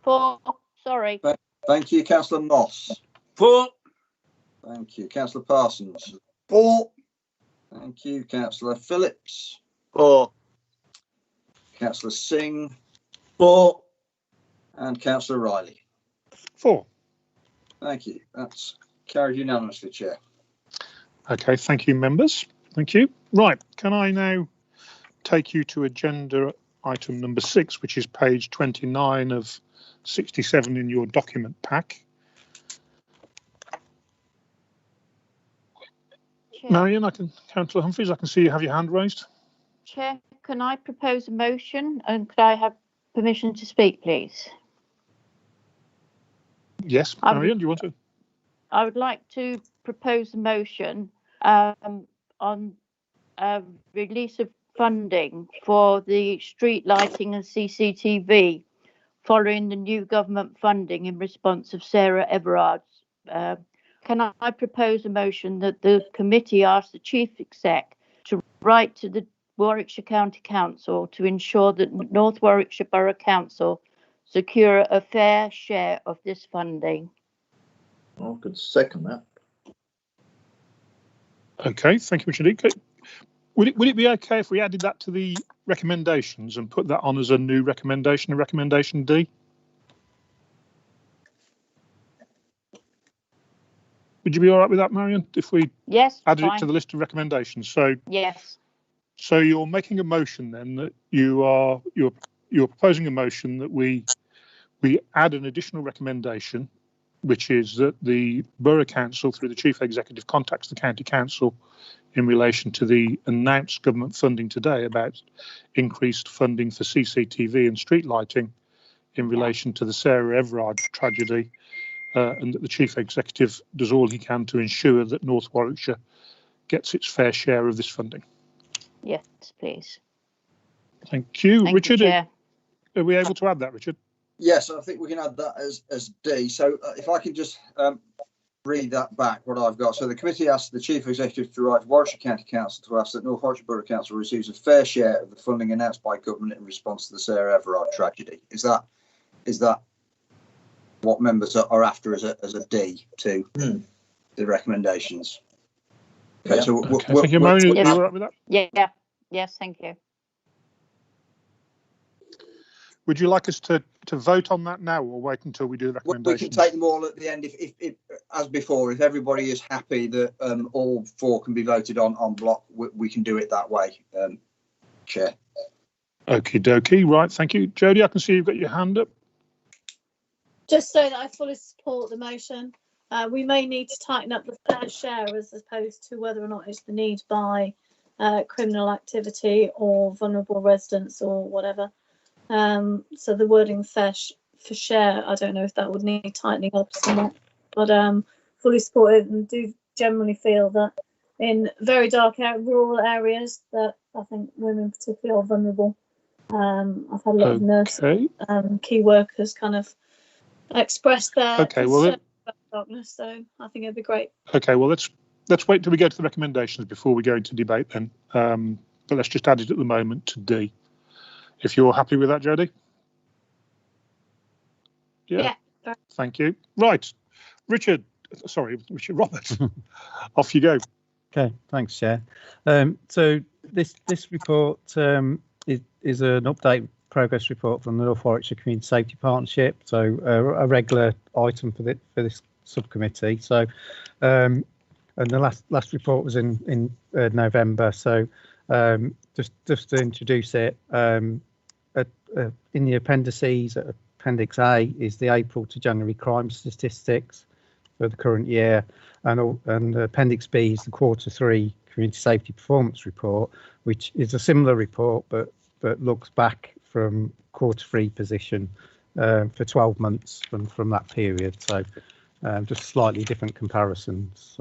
4. Sorry. Thank you. Councillor Moss. 4. Thank you. Councillor Parsons. 4. Thank you. Councillor Phillips. 4. Councillor Singh. 4. And Councillor Riley. 4. Thank you. That's carried unanimously, Chair. Okay, thank you, members. Thank you. Right, can I now take you to agenda item number 6, which is page 29 of 67 in your document pack. Chair, Marion, Councillor Humphreys, I can see you have your hand raised. Chair, can I propose a motion and could I have permission to speak, please? Yes, Marion, do you want to? I would like to propose a motion on release of funding for the street lighting and CCTV following the new government funding in response of Sarah Everard's. Can I propose a motion that the committee asks the Chief Exec to write to the Warwickshire County Council to ensure that North Warwickshire Borough Council secure a fair share of this funding? I could second that. Okay, thank you, Richard. Would it be okay if we added that to the recommendations and put that on as a new recommendation, a recommendation D? Would you be all right with that, Marion, if we Yes, added fine. it to the list of recommendations? So Yes. So you're making a motion then that you're proposing a motion that we add an additional recommendation, which is that the Borough Council, through the Chief Executive, contacts the County Council in relation to the announced government funding today about increased funding for CCTV and street lighting in relation to the Sarah Everard tragedy, and that the Chief Executive does all he can to ensure that North Warwickshire gets its fair share of this funding. Yes, please. Thank you. Thank Richard, you, Chair. are we able to add that, Richard? Yes, I think we can add that as D. So if I can just read that back, what I've got. So the committee asked the Chief Executive to write to Warwickshire County Council to ask that North Warwickshire Borough Council receives a fair share of the funding announced by government in response to the Sarah Everard tragedy. Is that what members are after as a D to the recommendations? Okay, Yeah. so Okay. Thank you, Marion. Are you all right with that? Yeah. Yes, thank you. Would you like us to vote on that now or wait until we do the we can recommendations? take them all at the end if as before, if everybody is happy that all four can be voted on block, we can do it that way, Chair. Okie dokie. Right. Thank you. Jodie, I can see you've got your hand up. Just so that I fully support the motion, we may need to tighten up the fair share as opposed to whether or not it's the need by criminal activity or vulnerable residents or whatever. So the wording fair for share, I don't know if that would need tightening up somewhat, but fully support it, and do generally feel that in very dark rural areas that I think women particularly are vulnerable. I've had a lot of nurses, key workers kind of express their concern about darkness, so I think it'd be great. Okay, well let's wait till we go to the recommendations before we go into debate then. But let's just add it at the moment to D. If you're happy with that, Jodie? Yeah. Thank you. Right, Richard Roberts, off you go. Okay, thanks, Chair. So this report is an update progress report from the North Warwickshire Community Safety Partnership. So a regular item for this subcommittee. So and the last report was in November. So just to introduce it, in the appendices, Appendix A is the April to January crime statistics for the current year, and Appendix B is the Q3 Community Safety Performance Report, which is a similar report but looks back from Q3 position for 12 months from that period. So just slightly different comparisons.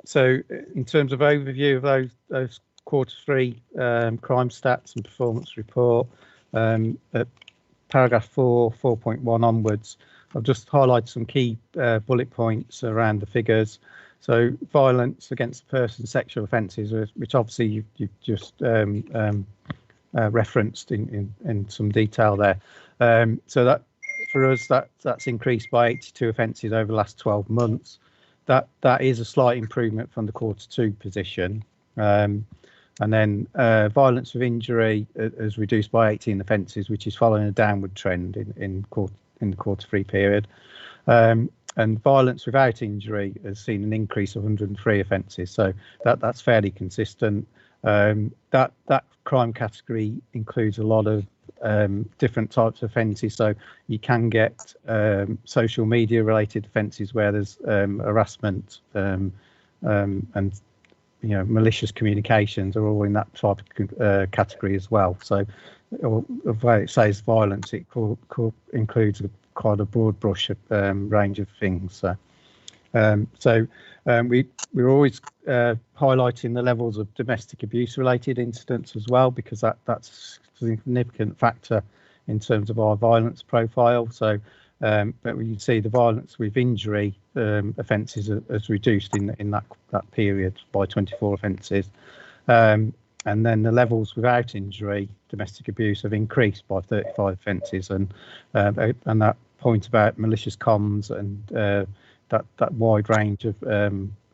So in terms of overview of those Q3 crime stats and performance report, at paragraph 4.1 onwards, I've just highlighted some key bullet points around the figures. So violence against person, sexual offences, which obviously you've just referenced in some detail there. So that for us, that's increased by 82 offences over the last 12 months. That is a slight improvement from the Q2 position. And then violence with injury has reduced by 18 offences, which is following a downward trend in the Q3 period. And violence without injury has seen an increase of 103 offences. So that's fairly consistent. That crime category includes a lot of different types of offences. So you can get social media related offences where there's harassment and malicious communications are all in that type of category as well. So where it says violence, it includes quite a broad brush range of things. So, we're always highlighting the levels of domestic abuse related incidents as well, because that's a significant factor in terms of our violence profile. So, but we can see the violence with injury offences has reduced in that period by 24 offences. And then the levels without injury, domestic abuse, have increased by 35 offences, and that point about malicious comms and that wide range of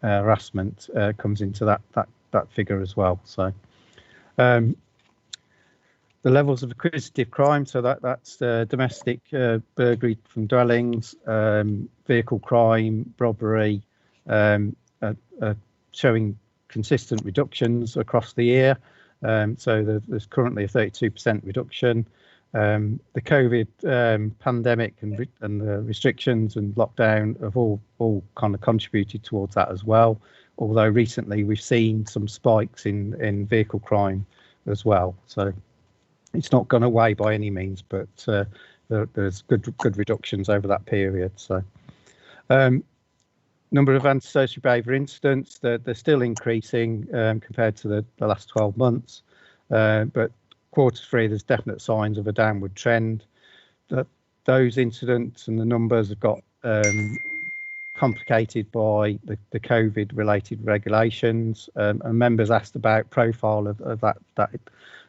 harassment comes into that figure as well. So the levels of acquisitive crime, so that's domestic burglary from dwellings, vehicle crime, robbery, showing consistent reductions across the year. So there's currently a 32% reduction. The COVID pandemic and the restrictions and lockdown have all kind of contributed towards that as well. Although recently we've seen some spikes in vehicle crime as well. So it's not gone away by any means, but there's good reductions over that period. So number of antisocial behaviour incidents, they're still increasing compared to the last 12 months, but Q3 there's definite signs of a downward trend. That those incidents and the numbers have got complicated by the COVID related regulations, and members asked about profile of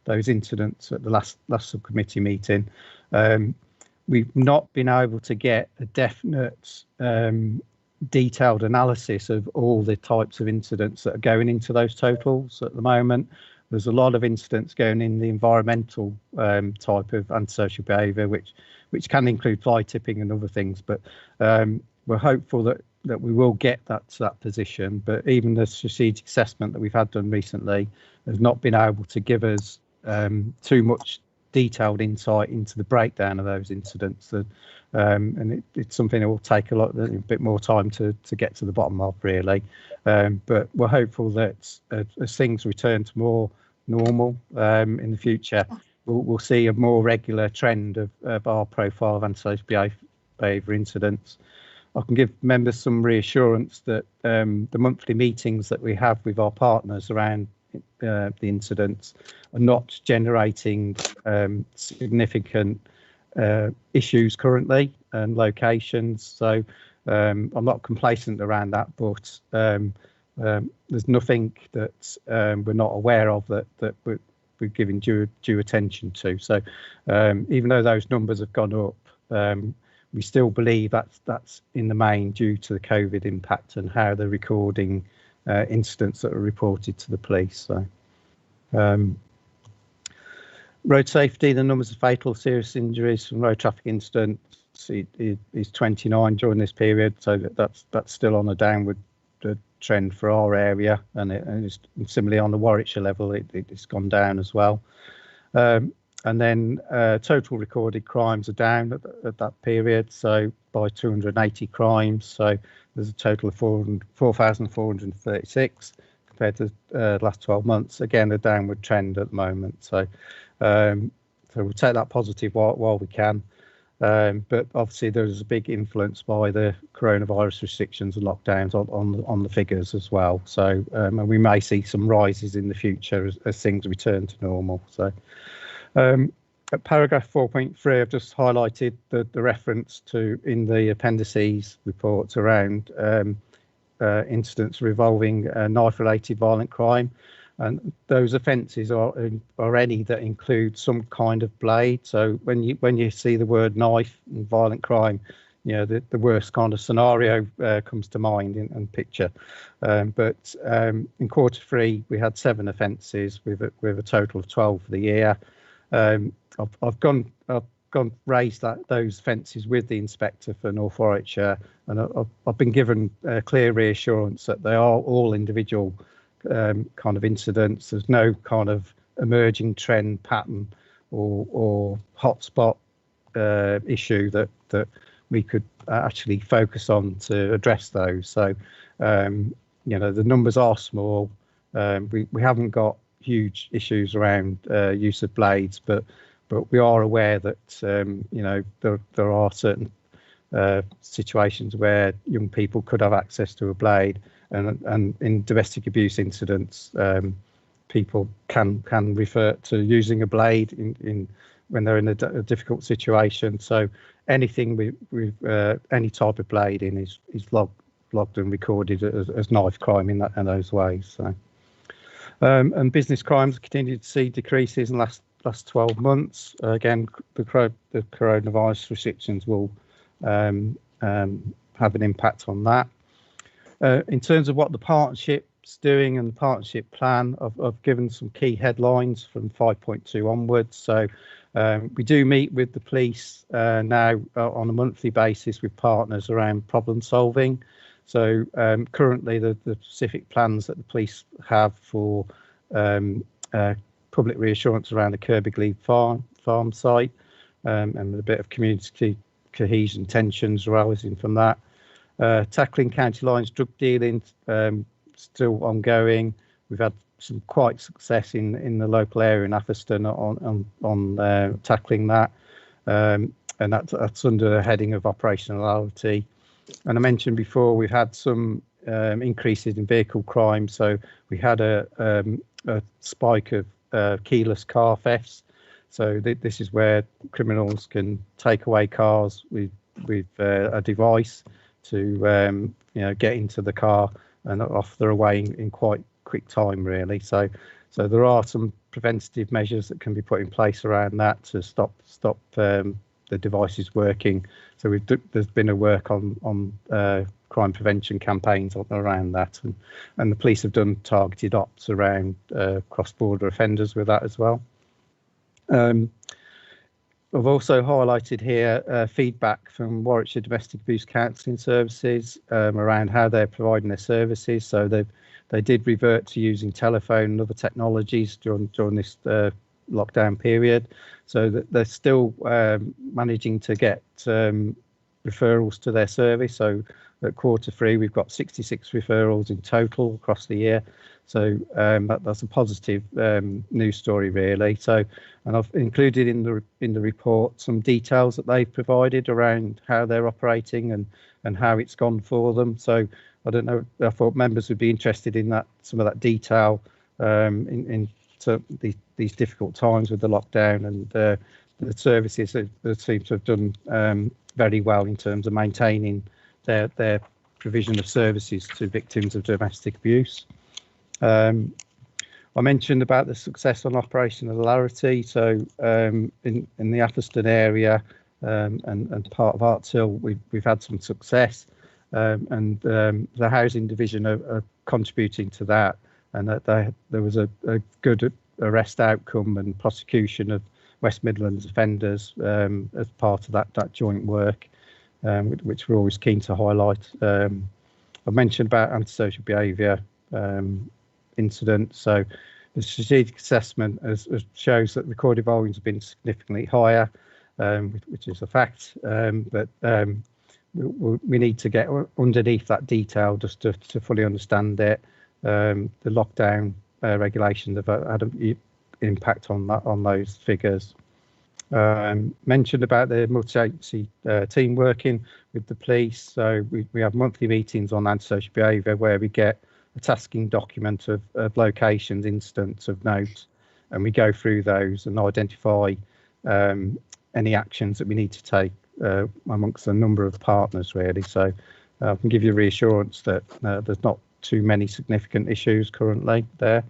those incidents at the last subcommittee meeting. We've not been able to get a definite detailed analysis of all the types of incidents that are going into those totals at the moment. There's a lot of incidents going in the environmental type of antisocial behaviour, which can include fly tipping and other things, but we're hopeful that we will get that to that position. But even the strategic assessment that we've had done recently has not been able to give us too much detailed insight into the breakdown of those incidents, and it's something that will take a bit more time to get to the bottom of, really. But we're hopeful that as things return to more normal in the future, we'll see a more regular trend of our profile of antisocial behaviour incidents. I can give members some reassurance that the monthly meetings that we have with our partners around the incidents are not generating significant issues currently and locations. So I'm not complacent around that, but there's nothing that we're not aware of that we're giving due attention to. So even though those numbers have gone up, we still believe that's in the main due to the COVID impact and how they're recording incidents that are reported to the police. So road safety, the numbers of fatal serious injuries from road traffic incidents is 29 during this period, so that's still on a downward trend for our area, and it's similarly on the Warwickshire level it's gone down as well. And then total recorded crimes are down at that period, so by 280 crimes. So there's a total of 4,436 compared to the last 12 months. Again, a downward trend at the moment. So we'll take that positive while we can. But obviously there's a big influence by the coronavirus restrictions and lockdowns on the figures as well. So and we may see some rises in the future as things return to normal. So at paragraph 4.3, I've just highlighted the reference to in the appendices reports around incidents revolving knife-related violent crime, and those offences are any that include some kind of blade. So when you see the word knife and violent crime, you know the worst kind of scenario comes to mind and picture. But in Q3 we had 7 offences with a total of 12 for the year. I've raised those offences with the inspector for North Warwickshire, and I've been given clear reassurance that they are all individual kind of incidents. There's no kind of emerging trend pattern or hotspot issue that we could actually focus on to address those. So you know, the numbers are small. We haven't got huge issues around use of blades, but we are aware that you know there are certain situations where young people could have access to a blade, and in domestic abuse incidents, people can revert to using a blade in when they're in a difficult situation. So anything with any type of blading is logged and recorded as knife crime in those ways. So and business crimes continue to see decreases in the last 12 months. Again, the coronavirus restrictions will have an impact on that. In terms of what the partnership's doing and the partnership plan, I've given some key headlines from 5.2 onwards. So we do meet with the police now on a monthly basis with partners around problem solving. So currently the specific plans that the police have for public reassurance around the Kirby Glebe farm site, and a bit of community cohesion tensions arising from that. Tackling county lines drug dealing, still ongoing. We've had some quite success in the local area in Atherstone on tackling that, and that's under the heading of operationality. And I mentioned before we've had some increases in vehicle crime. So we had a spike of keyless car thefts. So this is where criminals can take away cars with a device to get into the car and off they're away in quite quick time, really. So there are some preventative measures that can be put in place around that to stop the devices working. So there's been a work on crime prevention campaigns around that, and the police have done targeted ops around cross-border offenders with that as well. I've also highlighted here feedback from Warwickshire Domestic Abuse Counselling Services around how they're providing their services. So they did revert to using telephone and other technologies during this lockdown period. So that they're still managing to get referrals to their service. So at Q3, we've got 66 referrals in total across the year. So that's a positive news story, really. So, and I've included in the report some details that they've provided around how they're operating and how it's gone for them. So I don't know. I thought members would be interested in some of that detail in these difficult times with the lockdown, and the services that seem to have done very well in terms of maintaining their provision of services to victims of domestic abuse. I mentioned about the success on operationality. So in the Atherstone area and part of Arts Hill, we've had some success, and the housing division are contributing to that, and that there was a good arrest outcome and prosecution of West Midlands offenders as part of that joint work, which we're always keen to highlight. I mentioned about antisocial behaviour incident. So the strategic assessment shows that recorded volumes have been significantly higher, which is a fact, but we need to get underneath that detail just to fully understand it. The lockdown regulations have had an impact on those figures. Mentioned about the multi-agency team working with the police. So we have monthly meetings on antisocial behaviour where we get a tasking document of locations, incidents of note, and we go through those and identify any actions that we need to take amongst a number of partners, really. So I can give you reassurance that there's not too many significant issues currently there.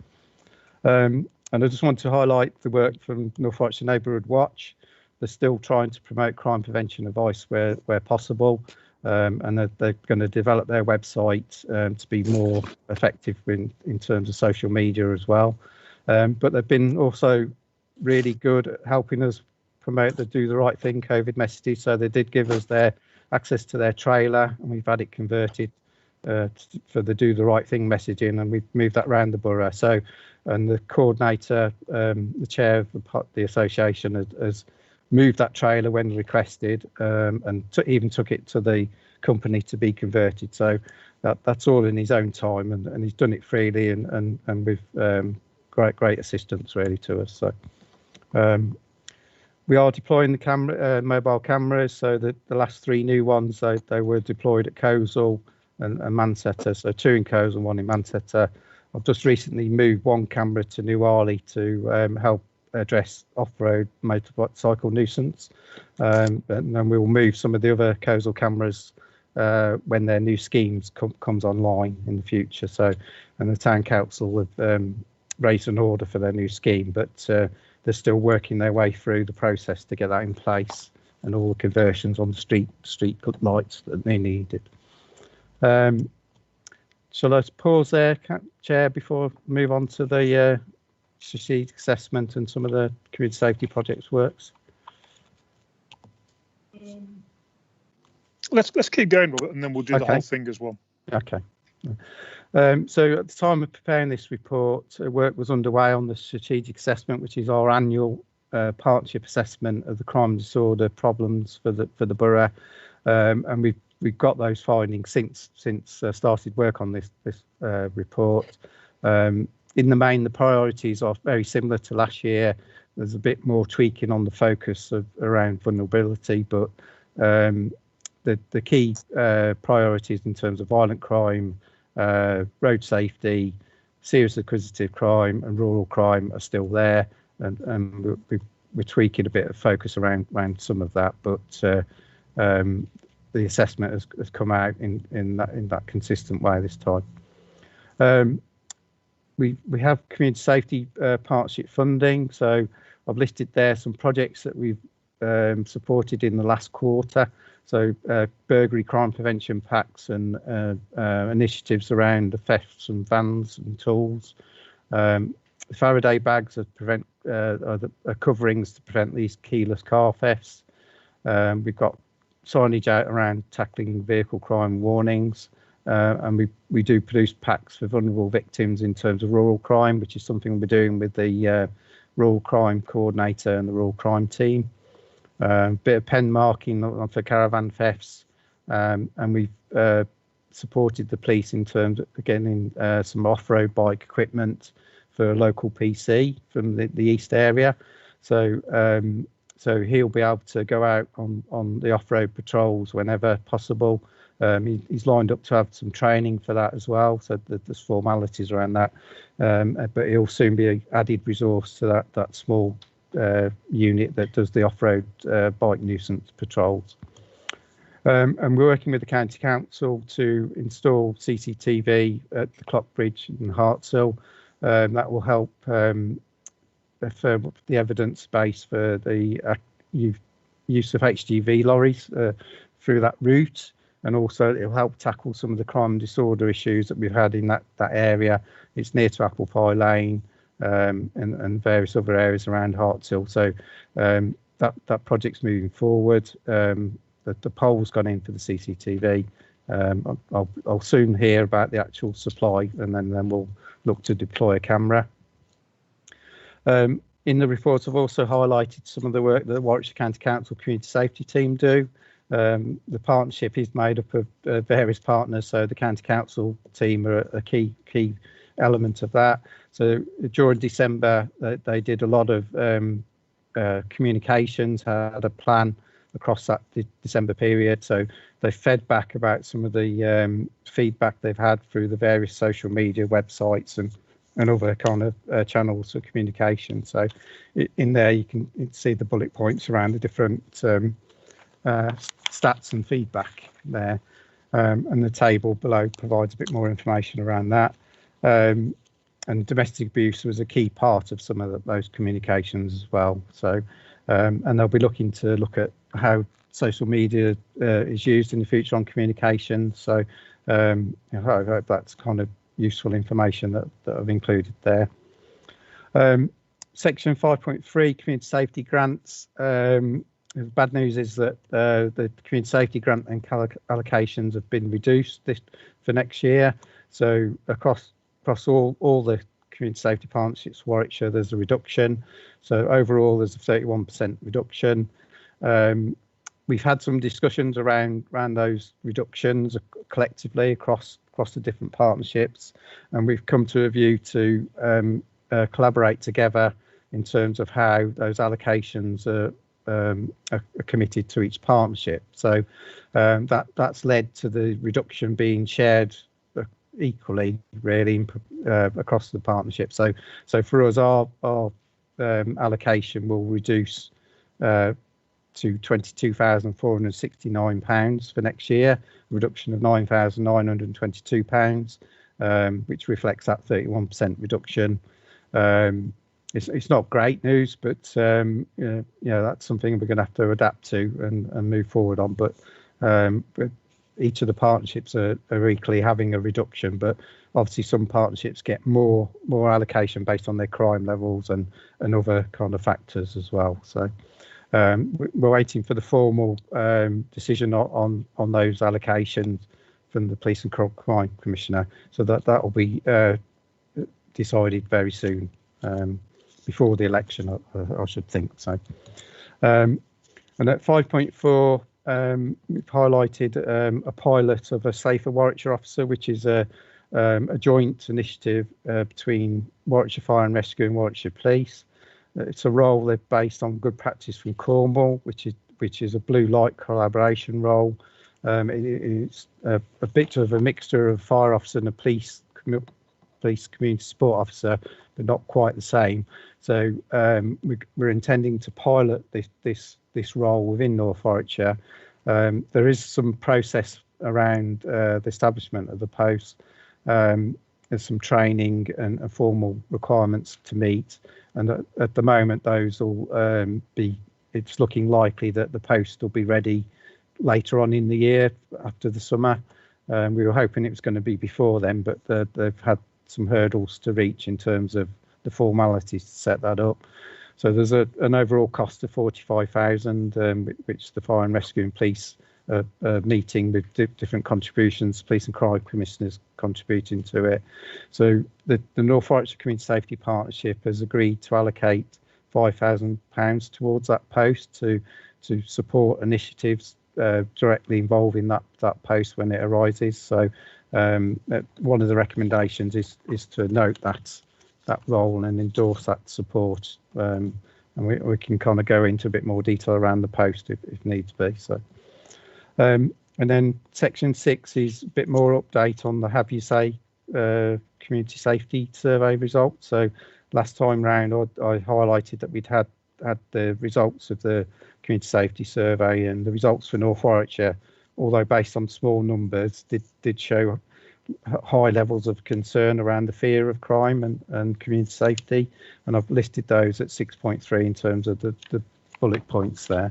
And I just want to highlight the work from North Warwickshire Neighbourhood Watch. They're still trying to promote crime prevention advice where possible, and they're going to develop their website to be more effective in terms of social media as well. But they've been also really good at helping us promote the Do the Right Thing COVID messages. So they did give us their access to their trailer, and we've had it converted for the Do the Right Thing messaging, and we've moved that around the borough. So, and the coordinator, the chair of the association, has moved that trailer when requested, and even took it to the company to be converted. So that's all in his own time, and he's done it freely and with great assistance really to us. So We are deploying the camera, mobile cameras. So the last 3 new ones, they were deployed at Coleshill and Manchester. So 2 in Coleshill and 1 in Manchester. I've just recently moved 1 camera to New Arley to help address off-road motorcycle nuisance. And then we will move some of the other Coleshill cameras when their new schemes comes online in the future. So, and the town council have raised an order for their new scheme, but they're still working their way through the process to get that in place and all the conversions on the street lights that they needed. Shall I pause there, Chair, before I move on to the strategic assessment and some of the community safety projects works? Let's keep going, Robert, and then we'll do the whole thing as well. Okay. So at the time of preparing this report, work was underway on the strategic assessment, which is our annual partnership assessment of the crime and disorder problems for the borough, and we've got those findings since started work on this report. In the main, the priorities are very similar to last year. There's a bit more tweaking on the focus around vulnerability, but the key priorities in terms of violent crime, road safety, serious acquisitive crime and rural crime are still there, and we're tweaking a bit of focus around some of that, but the assessment has come out in that consistent way this time. We have community safety partnership funding, so I've listed there some projects that we've supported in the last quarter. So burglary crime prevention packs and initiatives around the thefts and vans and tools. The Faraday bags are coverings to prevent these keyless car thefts. We've got signage out around tackling vehicle crime warnings. And we do produce packs for vulnerable victims in terms of rural crime, which is something we're doing with the rural crime coordinator and the rural crime team. Bit of pen marking for caravan thefts, and we've supported the police in terms of getting some off-road bike equipment for a local PC from the East area. So he'll be able to go out on the off-road patrols whenever possible. He's lined up to have some training for that as well, so there's formalities around that, but he'll soon be an added resource to that small unit that does the off-road bike nuisance patrols. And we're working with the County Council to install CCTV at the Clock Bridge in Hartshill. That will help firm up the evidence base for the use of HGV lorries through that route, and also it'll help tackle some of the crime and disorder issues that we've had in that area. It's near to Apple Pie Lane, and various other areas around Hartshill. So that project's moving forward. The pole's gone in for the CCTV. I'll soon hear about the actual supply, and then we'll look to deploy a camera. In the report, I've also highlighted some of the work that the Warwickshire County Council Community Safety Team do. The partnership is made up of various partners, so the County Council team are a key element of that. So during December, they did a lot of communications, had a plan across that December period. So they fed back about some of the feedback they've had through the various social media websites and other kind of channels of communication. So in there you can see the bullet points around the different stats and feedback there, and the table below provides a bit more information around that. And domestic abuse was a key part of some of those communications as well. So and they'll be looking at how social media is used in the future on communication. So I hope that's kind of useful information that I've included there. Section 5.3 community safety grants. The bad news is that the community safety grant and allocations have been reduced for next year. So across all the community safety partnerships Warwickshire, there's a reduction. So overall, there's a 31% reduction. We've had some discussions around those reductions collectively across the different partnerships, and we've come to a view to collaborate together in terms of how those allocations are are committed to each partnership. So that's led to the reduction being shared equally, really, across the partnership. So for us, our allocation will reduce to £22,469 for next year, a reduction of £9,922, which reflects that 31% reduction. It's not great news, but that's something we're going to have to adapt to and move forward on. But each of the partnerships are equally having a reduction, but obviously some partnerships get more allocation based on their crime levels and other kind of factors as well. So we're waiting for the formal decision on those allocations from the Police and Crime Commissioner, so that will be decided very soon, before the election, I should think. So, and at 5.4, we've highlighted a pilot of a Safer Warwickshire officer, which is a joint initiative between Warwickshire Fire and Rescue and Warwickshire Police. It's a role they've based on good practice from Cornwall, which is a blue light collaboration role. It's a bit of a mixture of fire officer and a police community support officer, but not quite the same. So we're intending to pilot this role within North Warwickshire. There is some process around the establishment of the post. There's some training and formal requirements to meet, and at the moment those will it's looking likely that the post will be ready later on in the year after the summer. We were hoping it was going to be before then, but they've had some hurdles to reach in terms of the formalities to set that up. So there's an overall cost of 45,000, which the Fire and Rescue and Police meeting with different contributions, Police and Crime Commissioners contributing to it. So the North Warwickshire Community Safety Partnership has agreed to allocate £5,000 towards that post to support initiatives directly involving that post when it arises. So one of the recommendations is to note that role and endorse that support, and we can kind of go into a bit more detail around the post if needs be. So and then section 6 is a bit more update on the Have You Say community safety survey results. So last time round I highlighted that we'd had the results of the community safety survey, and the results for North Warwickshire, although based on small numbers, did show high levels of concern around the fear of crime and community safety, and I've listed those at 6.3 in terms of the bullet points there.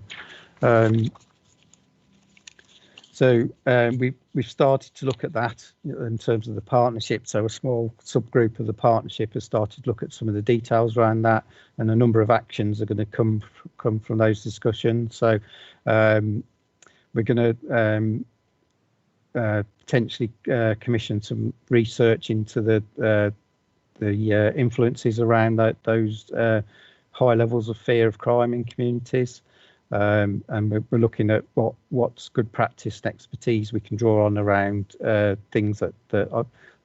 So we've started to look at that in terms of the partnership. So a small subgroup of the partnership has started to look at some of the details around that, and a number of actions are going to come from those discussions. So we're going to potentially commission some research into the influences around those high levels of fear of crime in communities. And we're looking at what's good practice and expertise we can draw on around things that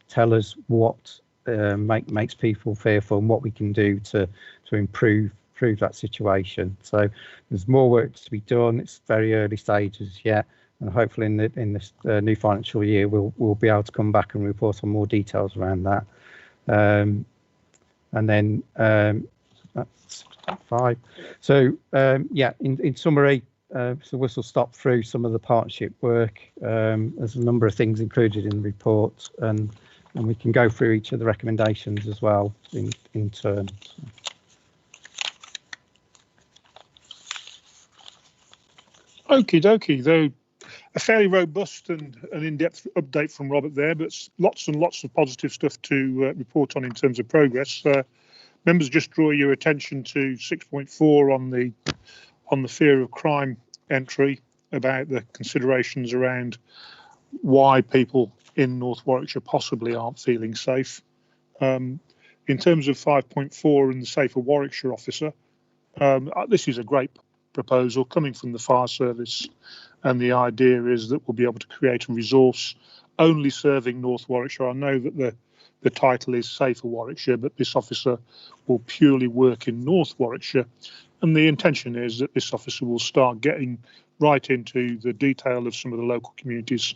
tell us what makes people fearful and what we can do to improve that situation. So there's more work to be done. It's very early stages yet, and hopefully in this new financial year we'll be able to come back and report on more details around that. And then that's 5. So in summary, so Whistle stop through some of the partnership work. There's a number of things included in the report, and we can go through each of the recommendations as well in turn. Okie dokie, though a fairly robust and an in-depth update from Robert there, but lots and lots of positive stuff to report on in terms of progress. Members, just draw your attention to 6.4 on the fear of crime entry about the considerations around why people in North Warwickshire possibly aren't feeling safe. In terms of 5.4 and the Safer Warwickshire officer, this is a great proposal coming from the fire service, and the idea is that we'll be able to create a resource only serving North Warwickshire. I know that the title is Safer Warwickshire, but this officer will purely work in North Warwickshire, And the intention is that this officer will start getting right into the detail of some of the local communities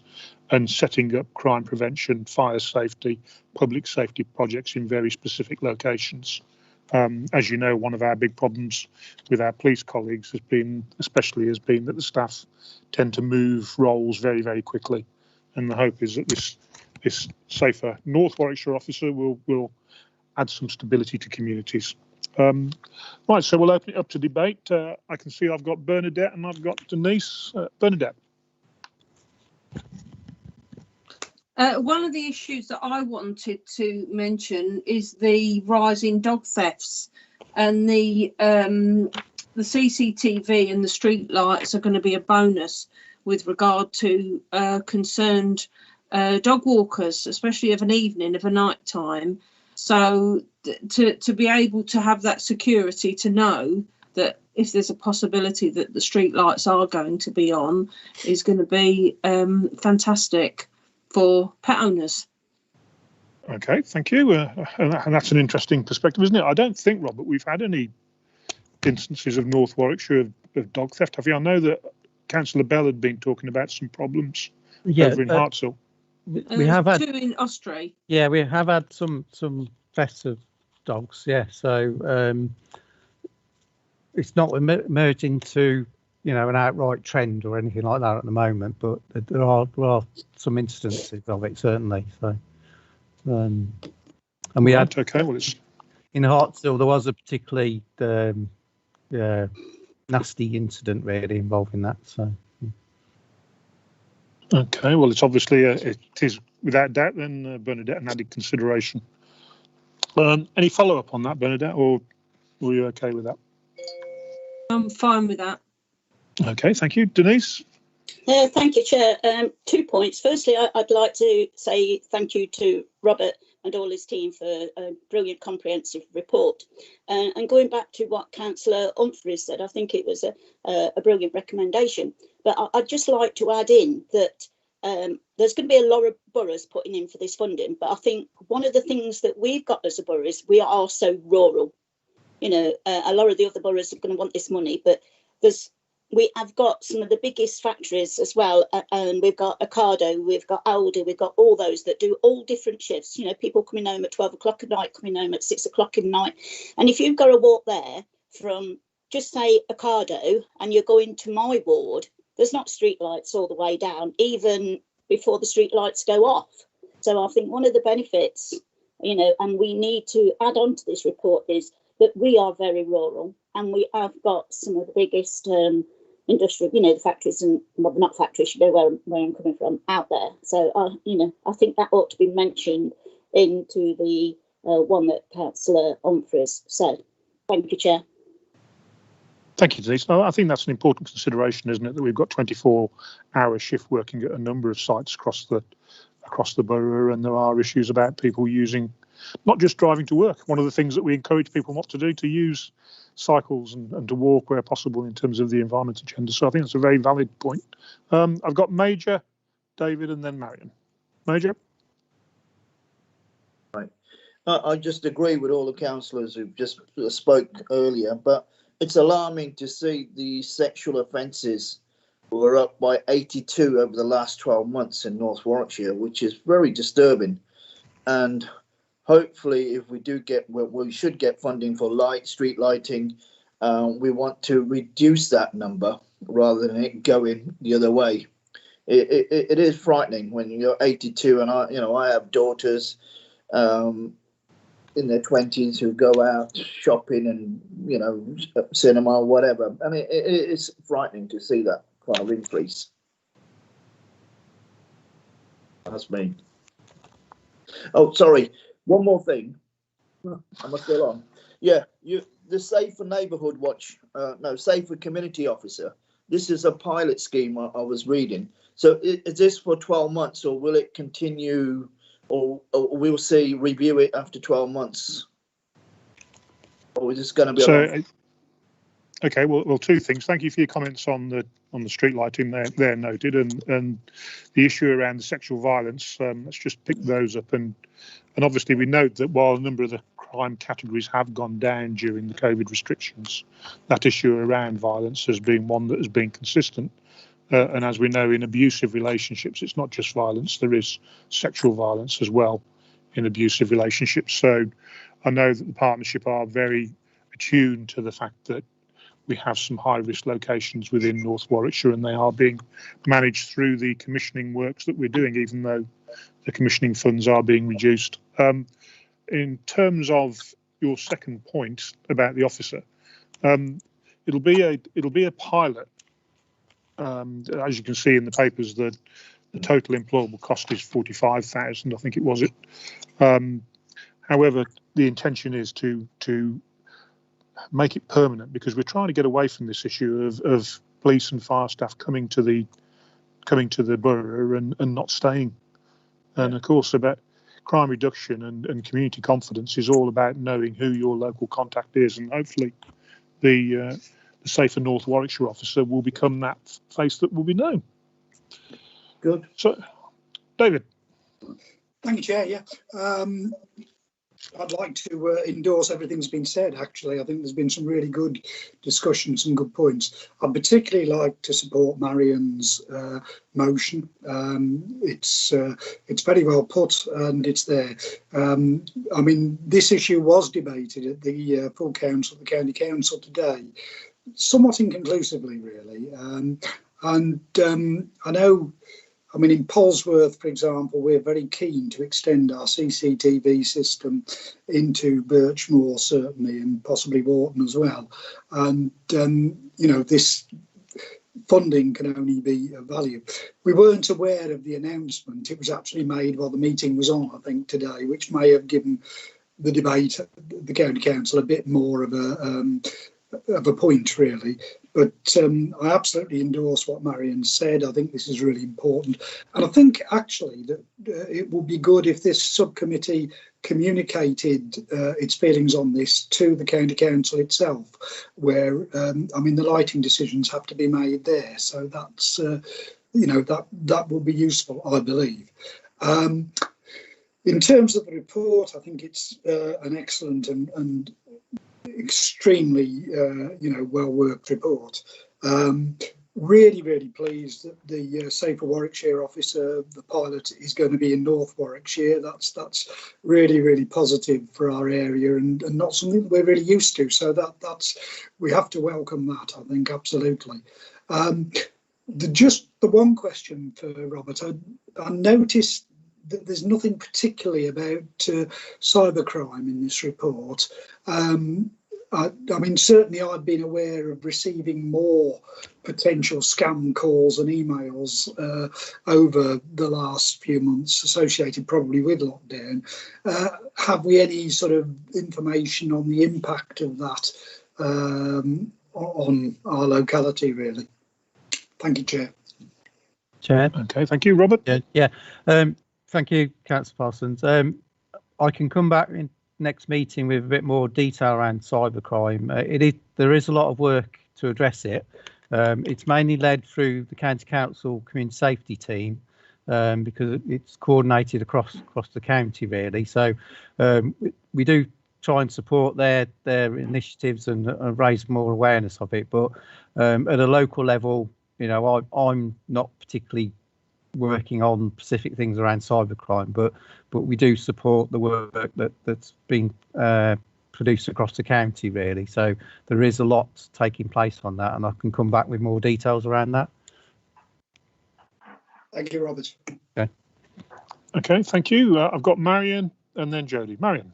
and setting up crime prevention, fire safety, public safety projects in very specific locations. As you know, one of our big problems with our police colleagues has been that the staff tend to move roles very, very quickly. And the hope is that this safer North Warwickshire officer will add some stability to communities. Right, so we'll open it up to debate. I can see I've got Bernadette and I've got Denise. Bernadette. One of the issues that I wanted to mention is the rise in dog thefts, and the CCTV and the street lights are going to be a bonus with regard to concerned dog walkers, especially of an evening, of a night time. So to be able to have that security, to know that if there's a possibility that the street lights are going to be on, is going to be fantastic for pet owners. Okay, thank you. And that's an interesting perspective, isn't it? I don't think, Robert, we've had any instances of North Warwickshire of dog theft, have you? I know that Councillor Bell had been talking about some problems over in Hartshill. We have had 2 in Osprey. Yeah, we have had some thefts of dogs. Yeah, so it's not emerging to an outright trend or anything like that at the moment, but there are some instances of it, certainly. So, and we had in Hartshill there was a particularly nasty incident really involving that. So. Okay, well, it's obviously it is without doubt then, Bernadette, an added consideration. Any follow up on that, Bernadette, or were you okay with that? I'm fine with that. Okay, thank you. Denise? Thank you, Chair. 2 points. Firstly, I'd like to say thank you to Robert and all his team for a brilliant, comprehensive report. And going back to what Councillor Humphreys said, I think it was a brilliant recommendation. But I'd just like to add in that there's going to be a lot of boroughs putting in for this funding. But I think one of the things that we've got as a borough is we are so rural. A lot of the other boroughs are going to want this money, but we have got some of the biggest factories as well, and we've got Ocado, we've got Aldi, we've got all those that do all different shifts. People coming home at 12 o'clock at night, coming home at 6 o'clock at night. And if you've got to walk there from, just say, Ocado, and you're going to my ward, there's not street lights all the way down, even before the street lights go off. So I think one of the benefits, and we need to add on to this report, is that we are very rural, and we have got some of the biggest industry, the factories, and well, not factories, where I'm coming from, out there. So, I think that ought to be mentioned into the one that Councillor Humphreys said. Thank you, Chair. Thank you, Denise. I think that's an important consideration, isn't it, that we've got 24-hour shift working at a number of sites across the borough, and there are issues about people using, not just driving to work. One of the things that we encourage people not to do, to use cycles and to walk where possible in terms of the environment agenda. So I think that's a very valid point. I've got Major, David, and then Marion. Major? Right. I just agree with all the councillors who just spoke earlier, but it's alarming to see the sexual offences were up by 82 over the last 12 months in North Warwickshire, which is very disturbing. And hopefully, if we do get, we should get funding for street lighting. We want to reduce that number rather than it going the other way. It is frightening when you're 82, and I have daughters in their 20s who go out shopping and cinema or whatever. I mean, it's frightening to see that kind of increase. That's me. Oh, sorry. One more thing. Am I still on? Yeah, the Safer Neighbourhood Watch, Safer Community Officer. This is a pilot scheme I was reading. So is this for 12 months, or will it continue, or we'll review it after 12 months? Or is this going to be? Okay, well, two things. Thank you for your comments on the street lighting there noted, and the issue around the sexual violence. Let's just pick those up, and obviously we note that while a number of the crime categories have gone down during the COVID restrictions. That issue around violence has been one that has been consistent. And as we know, in abusive relationships, it's not just violence, there is sexual violence as well in abusive relationships. So I know that the partnership are very attuned to the fact that we have some high-risk locations within North Warwickshire, and they are being managed through the commissioning works that we're doing, even though the commissioning funds are being reduced. In terms of your second point about the officer, it'll be a pilot. As you can see in the papers, that the total employable cost is 45,000, I think it was. However, the intention is to make it permanent, because we're trying to get away from this issue of police and fire staff coming to the borough and not staying. And of course, about crime reduction and community confidence is all about knowing who your local contact is, and hopefully the Safer North Warwickshire officer will become that face that will be known. Good. So, David. Thank you, Chair. Yeah. I'd like to endorse everything that's been said, actually. I think there's been some really good discussion, some good points. I'd particularly like to support Marion's motion. It's very well put, and it's there. I mean, this issue was debated at the full council, the county council today, somewhat inconclusively, really. I know, I mean, in Polesworth, for example, we're very keen to extend our CCTV system into Birchmoor, certainly, and possibly Wharton as well. And, you know, this funding can only be of value. We weren't aware of the announcement. It was actually made while the meeting was on, I think, today, which may have given the debate at the county council a bit more of a point, really. But I absolutely endorse what Marion said. I think this is really important. And I think, actually, that it would be good if this subcommittee communicated its feelings on this to the county council itself, where, I mean, the lighting decisions have to be made there. So that's, you know, that will be useful, I believe. In terms of the report, I think it's an excellent and extremely, you know, well-worked report. Really, really pleased that the Safer Warwickshire officer, the pilot, is going to be in North Warwickshire. That's really, really positive for our area, and not something that we're really used to. So that's we have to welcome that, I think, absolutely. Just the one question for Robert. I noticed that there's nothing particularly about cybercrime in this report. I mean, certainly I've been aware of receiving more potential scam calls and emails over the last few months, associated probably with lockdown. Have we any sort of information on the impact of that on our locality, really? Thank you, Chair. Chair. Okay, thank you, Robert. Yeah. Thank you, Councillor Parsons. I can come back in next meeting with a bit more detail around cybercrime. There is a lot of work to address it. It's mainly led through the County Council Community Safety team, because it's coordinated across the county, really. So we do try and support their initiatives and raise more awareness of it. But at a local level, you know, I'm not particularly working on specific things around cybercrime, but we do support the work that's being produced across the county, really. So there is a lot taking place on that, and I can come back with more details around that. Thank you, Robert. Okay, thank you. I've got Marion and then Jodie. Marion.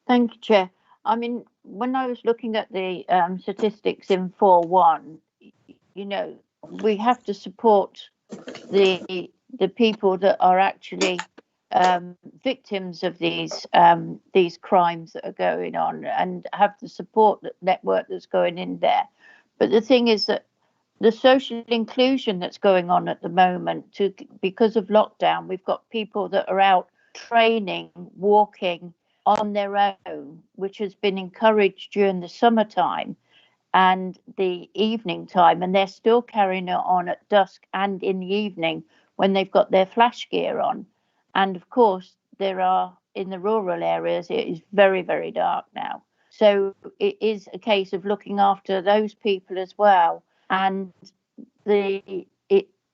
Thank you, Chair. I mean, when I was looking at the statistics in 4.1, you know, we have to support the people that are actually victims of these crimes that are going on, and have the support network that's going in there. But the thing is that the social inclusion that's going on at the moment, because of lockdown, we've got people that are out training, walking on their own, which has been encouraged during the summertime and the evening time, and they're still carrying it on at dusk and in the evening when they've got their flash gear on. And of course, there are in the rural areas, it is very, very dark now. So it is a case of looking after those people as well. And it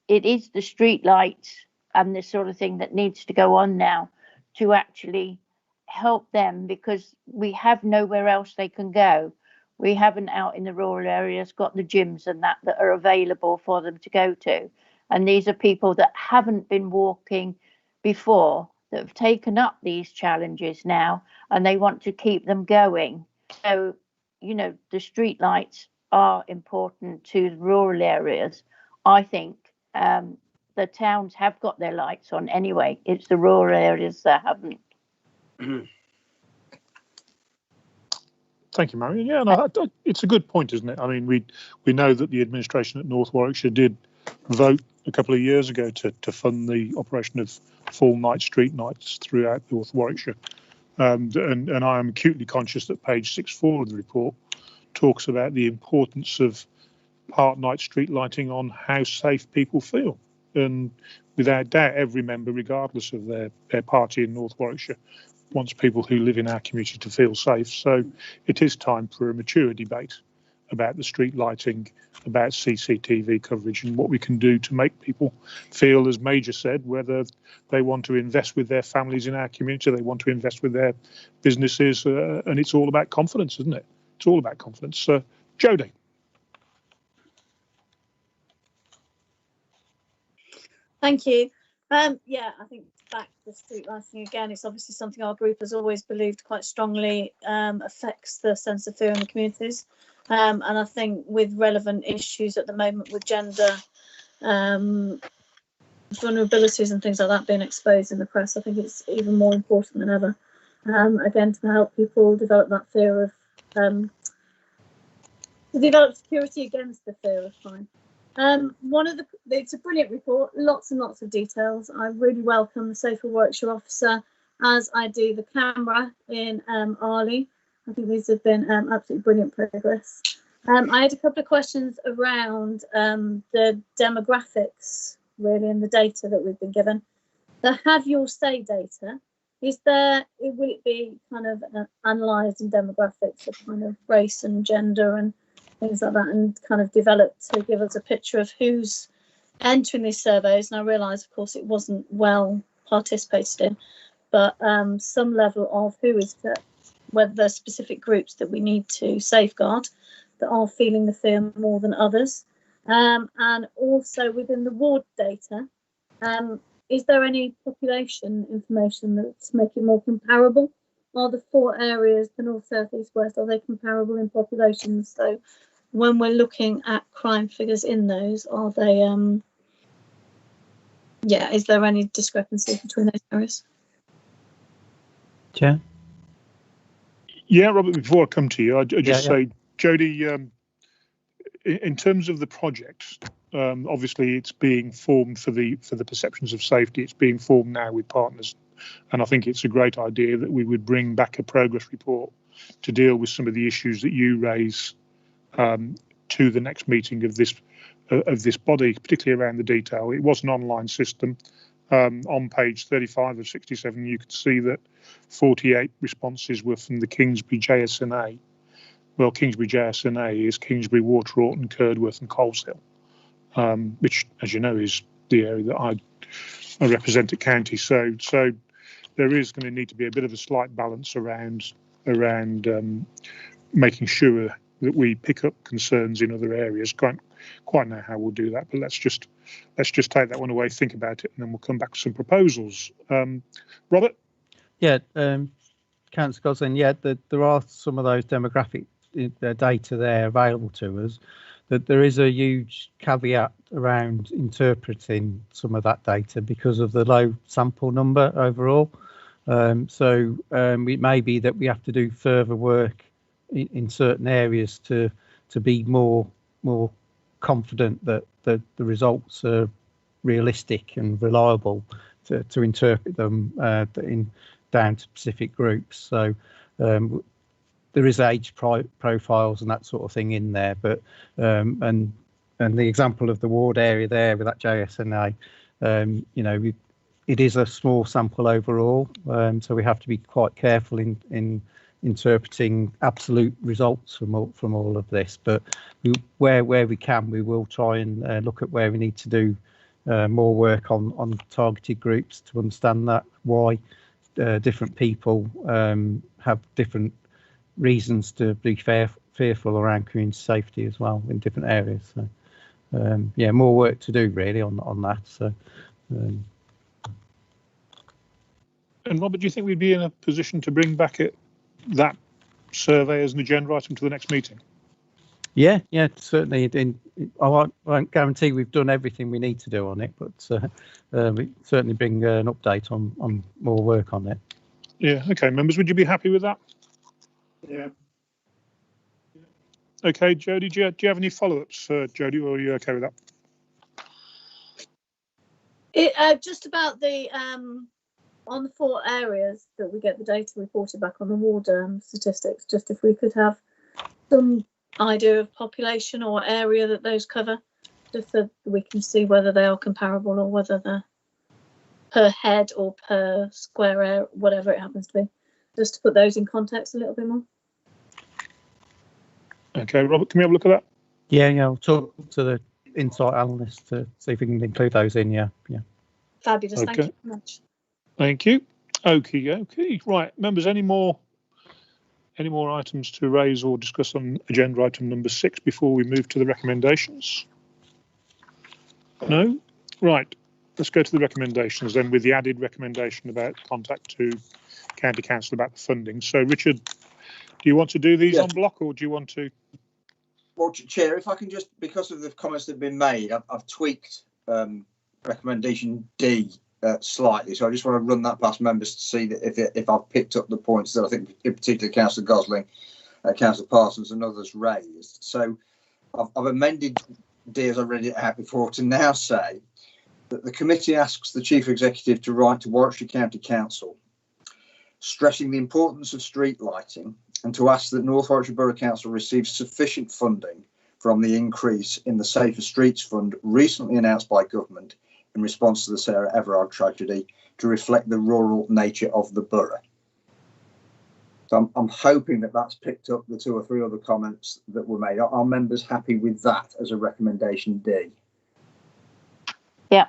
is the street lights and this sort of thing that needs to go on now to actually help them, because we have nowhere else they can go. We haven't out in the rural areas got the gyms and that are available for them to go to. And these are people that haven't been walking before, that have taken up these challenges now, and they want to keep them going. So, you know, the street lights are important to the rural areas. I think the towns have got their lights on anyway. It's the rural areas that haven't. Thank you, Marion. Yeah, no, it's a good point, isn't it? I mean, we know that the administration at North Warwickshire did vote a couple of years ago to fund the operation of full night street nights throughout North Warwickshire. And I am acutely conscious that page 6.4 of the report talks about the importance of part night street lighting on how safe people feel. And without doubt, every member, regardless of their party in North Warwickshire, wants people who live in our community to feel safe. So it is time for a mature debate about the street lighting, about CCTV coverage, and what we can do to make people feel, as Major said, whether they want to invest with their families in our community, they want to invest with their businesses, and it's all about confidence, isn't it? It's all about confidence. Jodie. Thank you. Yeah, I think back to the street lighting again, it's obviously something our group has always believed quite strongly affects the sense of fear in the communities. And I think with relevant issues at the moment with gender vulnerabilities and things like that being exposed in the press, I think it's even more important than ever. Again, to help people develop that fear of, to develop security against the fear of crime. It's a brilliant report, lots and lots of details. I really welcome the Safer Warwickshire officer, as I do the camera in Arley. I think these have been absolutely brilliant progress. I had a couple of questions around the demographics, really, and the data that we've been given. The Have Your Say data, will it be kind of analysed in demographics of kind of race and gender and things like that, and kind of developed to give us a picture of who's entering these surveys? And I realise, of course, it wasn't well participated in, but some level of who is that, whether there's specific groups that we need to safeguard that are feeling the fear more than others. And also within the ward data, is there any population information that's make it more comparable? Are the 4 areas, the north, south, east, west, are they comparable in populations? So when we're looking at crime figures in those, are they, is there any discrepancy between those areas? Chair? Yeah, Robert, before I come to you, I'd just say, Jodie, in terms of the project, obviously it's being formed for the perceptions of safety. It's being formed now with partners. And I think it's a great idea that we would bring back a progress report to deal with some of the issues that you raise to the next meeting of this body, particularly around the detail. It was an online system. On page 35 of 67, you could see that 48 responses were from the Kingsbury JSNA. Well, Kingsbury JSNA is Kingsbury, Waterorton, Curdworth and Coleshill, which, as you know, is the area that I represent at county. So there is going to need to be a bit of a slight balance around making sure that we pick up concerns in other areas. Can't quite know how we'll do that, but let's just take that one away, think about it, and then we'll come back with some proposals. Robert? Yeah, Councillor Gosling, there are some of those demographic data there available to us. That there is a huge caveat around interpreting some of that data because of the low sample number overall. So it may be that we have to do further work in certain areas to be more confident that the results are realistic and reliable to interpret them down to specific groups. So there is age profiles and that sort of thing in there, but and the example of the ward area there with that JSNA, it is a small sample overall, so we have to be quite careful in interpreting absolute results from all of this. But where we can, we will try and look at where we need to do more work on targeted groups to understand that why different people have different reasons to be fearful around community safety as well in different areas. So yeah, more work to do really on that. So. And Robert, do you think we'd be in a position to bring back that survey as an agenda item to the next meeting? Yeah, certainly. I won't guarantee we've done everything we need to do on it, but we certainly bring an update on more work on it. Yeah, okay. Members, would you be happy with that? Yeah. Okay, Jodie, do you have any follow-ups, Jodie, or are you okay with that? Just about the on the 4 areas that we get the data reported back on the ward statistics, just if we could have some idea of population or area that those cover, just so we can see whether they are comparable or whether they're per head or per square area, whatever it happens to be, just to put those in context a little bit more. Okay, Robert, can we have a look at that? Yeah, I'll talk to the insight analyst to see if we can include those in. Yeah. Fabulous. Okay. Thank you very much. Thank you. Okay. Right, members, any more items to raise or discuss on agenda item number 6 before we move to the recommendations? No? Right, let's go to the recommendations then, with the added recommendation about contact to County Council about the funding. So, Richard, do you want to do these on block, or do you want to? Well, Chair, if I can just, because of the comments that have been made, I've tweaked recommendation D slightly, so I just want to run that past members to see that if I've picked up the points that I think, in particular, Councillor Gosling, Councillor Parsons, and others raised. So I've amended D as I read it out before to now say that the committee asks the Chief Executive to write to Warwickshire County Council, stressing the importance of street lighting, and to ask that North Warwickshire Borough Council receive sufficient funding from the increase in the Safer Streets Fund recently announced by government in response to the Sarah Everard tragedy to reflect the rural nature of the borough. So I'm hoping that that's picked up the 2 or 3 other comments that were made. Are members happy with that as a recommendation D? Yeah.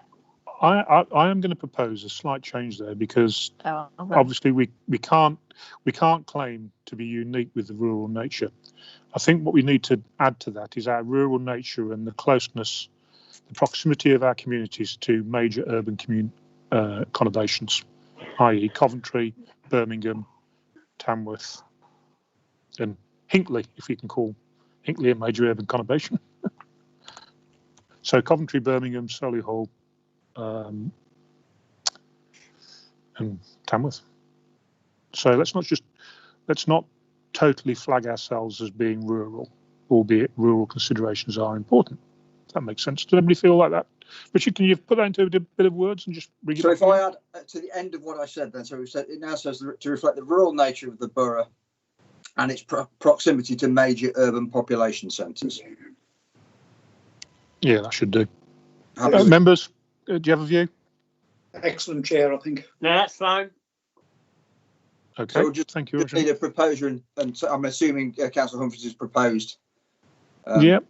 I am going to propose a slight change there, because obviously we can't claim to be unique with the rural nature. I think what we need to add to that is our rural nature and the closeness, the proximity of our communities to major urban conurbations, i.e. Coventry, Birmingham, Tamworth, and Hinckley, if you can call Hinckley a major urban conurbation. So Coventry, Birmingham, Solihull, and Tamworth. So let's not totally flag ourselves as being rural, albeit rural considerations are important. That makes sense. Does everybody feel like that? Richard, can you put that into a bit of words and just bring it? So if I add to the end of what I said then, so it now says to reflect the rural nature of the borough and its proximity to major urban population centres. Yeah, that should do. Members, do you have a view? Excellent, Chair, I think. No, that's fine. Okay, so we'll just thank you, Richard. Need a proposer, and so I'm assuming Councillor Humphries has proposed. Yep.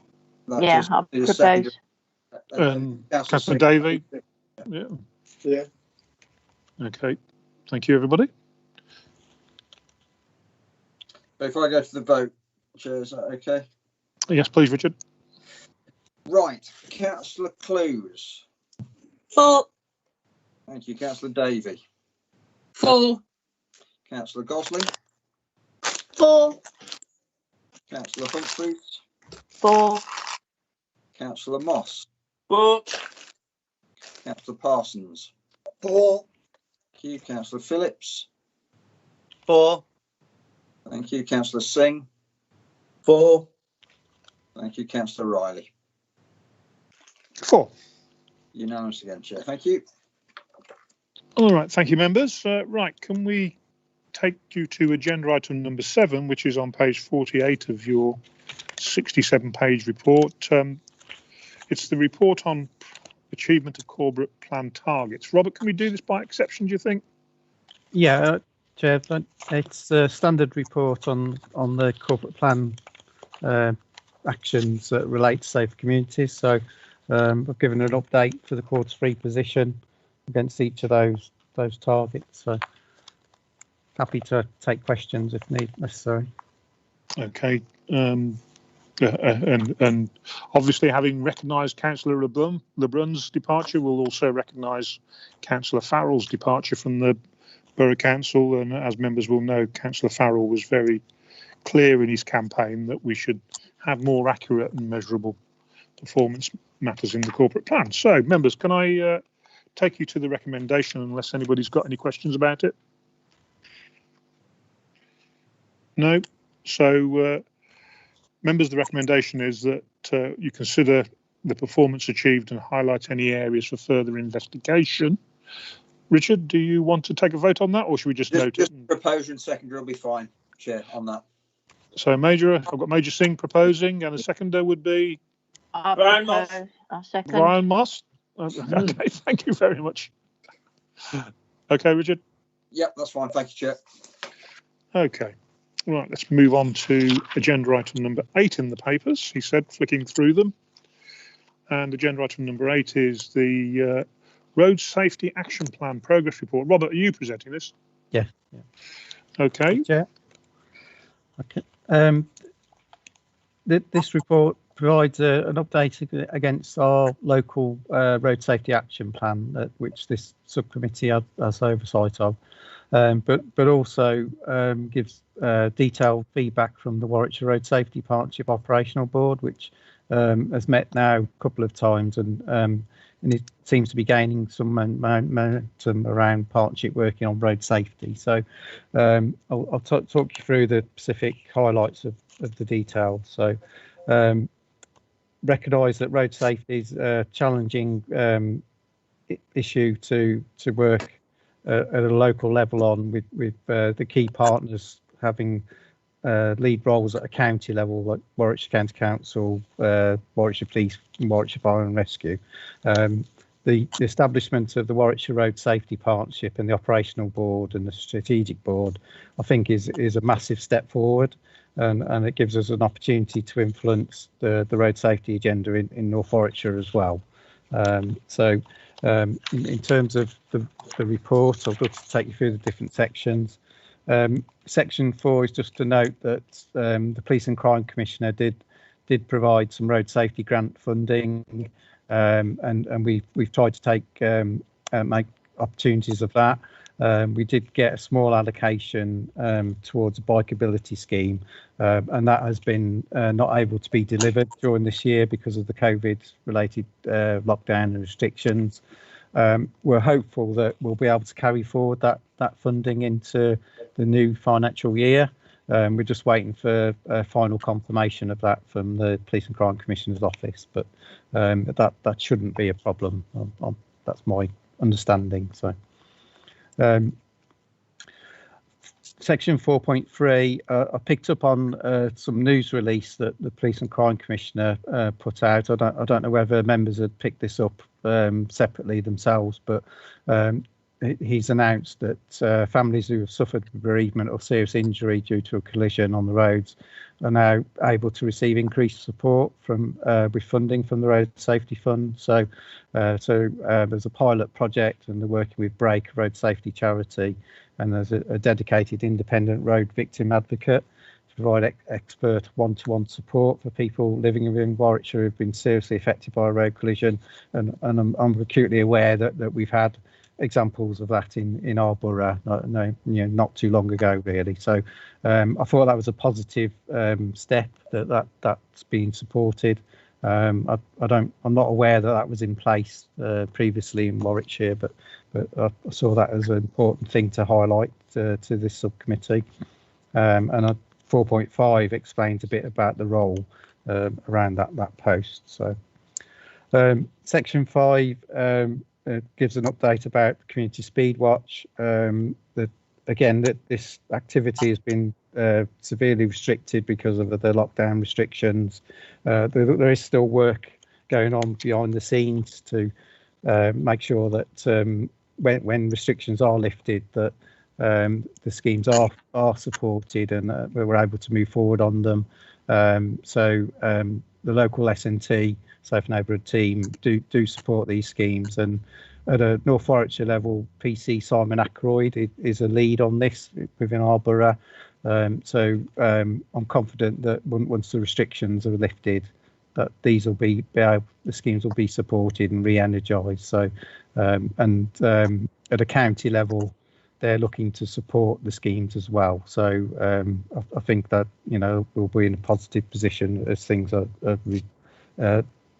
Yeah, I'll propose. Councillor Davey. Yeah. Okay, thank you, everybody. Before I go to the vote, Chair, is that okay? Yes, please, Richard. Right, Councillor Clues. 4. Thank you, Councillor Davey. 4. Councillor Gosling. 4. Councillor Humphries. 4. Councillor Moss. 4. Councillor Parsons. 4. Thank you, Councillor Phillips. 4. Thank you, Councillor Singh. 4. Thank you, Councillor Riley. 4. Unanimous again, Chair. Thank you. All right, thank you, members. Right, can we take you to agenda item number 7, which is on page 48 of your 67-page report. It's the report on achievement of corporate plan targets. Robert, can we do this by exception, do you think? Yeah, Chair, it's a standard report on the corporate plan actions that relate to safer communities. So I've given an update for the Q3 position against each of those targets. So happy to take questions if necessary. Okay. And obviously, having recognised Councillor Lebrun's departure, we'll also recognise Councillor Farrell's departure from the Borough Council. And as members will know, Councillor Farrell was very clear in his campaign that we should have more accurate and measurable performance matters in the corporate plan. So, members, can I take you to the recommendation unless anybody's got any questions about it? No? So, members, the recommendation is that you consider the performance achieved and highlight any areas for further investigation. Richard, do you want to take a vote on that, or should we just note it? Proposer and seconder will be fine, Chair, on that. So, I've got Major Singh proposing, and a seconder would be Brian Moss. I'll second. Brian Moss. Okay, thank you very much. Okay, Richard. Yep, that's fine. Thank you, Chair. Okay. Right, let's move on to agenda item number 8 in the papers, he said, flicking through them. And agenda item number 8 is the Road Safety Action Plan Progress Report. Robert, are you presenting this? Yeah. Okay. Yeah. Okay. This report provides an update against our local road safety action plan, which this subcommittee has oversight of, but also gives detailed feedback from the Warwickshire Road Safety Partnership Operational Board, which has met now a couple of times, and it seems to be gaining some momentum around partnership working on road safety. So I'll talk you through the specific highlights of the detail. So recognise that road safety is a challenging issue to work at a local level on, with the key partners having lead roles at a county level, like Warwickshire County Council, Warwickshire Police, and Warwickshire Fire and Rescue. The establishment of the Warwickshire Road Safety Partnership and the Operational Board and the Strategic Board, I think, is a massive step forward, and it gives us an opportunity to influence the road safety agenda in North Warwickshire as well. In terms of the report, I'll just take you through the different sections. Section 4 is just to note that the Police and Crime Commissioner did provide some road safety grant funding, and we've tried to make opportunities of that. We did get a small allocation towards a bikeability scheme, and that has been not able to be delivered during this year because of the COVID-related lockdown and restrictions. We're hopeful that we'll be able to carry forward that funding into the new financial year. We're just waiting for final confirmation of that from the Police and Crime Commissioner's office, but that shouldn't be a problem. That's my understanding. So, section 4.3, I picked up on some news release that the Police and Crime Commissioner put out. I don't know whether members had picked this up separately themselves, but he's announced that families who have suffered bereavement or serious injury due to a collision on the roads are now able to receive increased support from with funding from the Road Safety Fund. So there's a pilot project, and they're working with Break, a road safety charity, and there's a dedicated independent road victim advocate to provide expert one-to-one support for people living within Warwickshire who've been seriously affected by a road collision. And I'm acutely aware that we've had examples of that in our borough, not too long ago, really. So I thought that was a positive step that's been supported. I'm not aware that was in place previously in Warwickshire, but I saw that as an important thing to highlight to this subcommittee. And 4.5 explains a bit about the role around that post. So section 5 gives an update about Community Speed Watch. This activity has been severely restricted because of the lockdown restrictions. There is still work going on behind the scenes to make sure that when restrictions are lifted, that the schemes are supported and we're able to move forward on them. So the local SNT, Safe Neighbourhood team, do support these schemes, and at a North Warwickshire level, PC Simon Ackroyd is a lead on this within our borough. So I'm confident that once the restrictions are lifted, that these will the schemes will be supported and re-energised. So at a county level, they're looking to support the schemes as well. So I think that we'll be in a positive position as things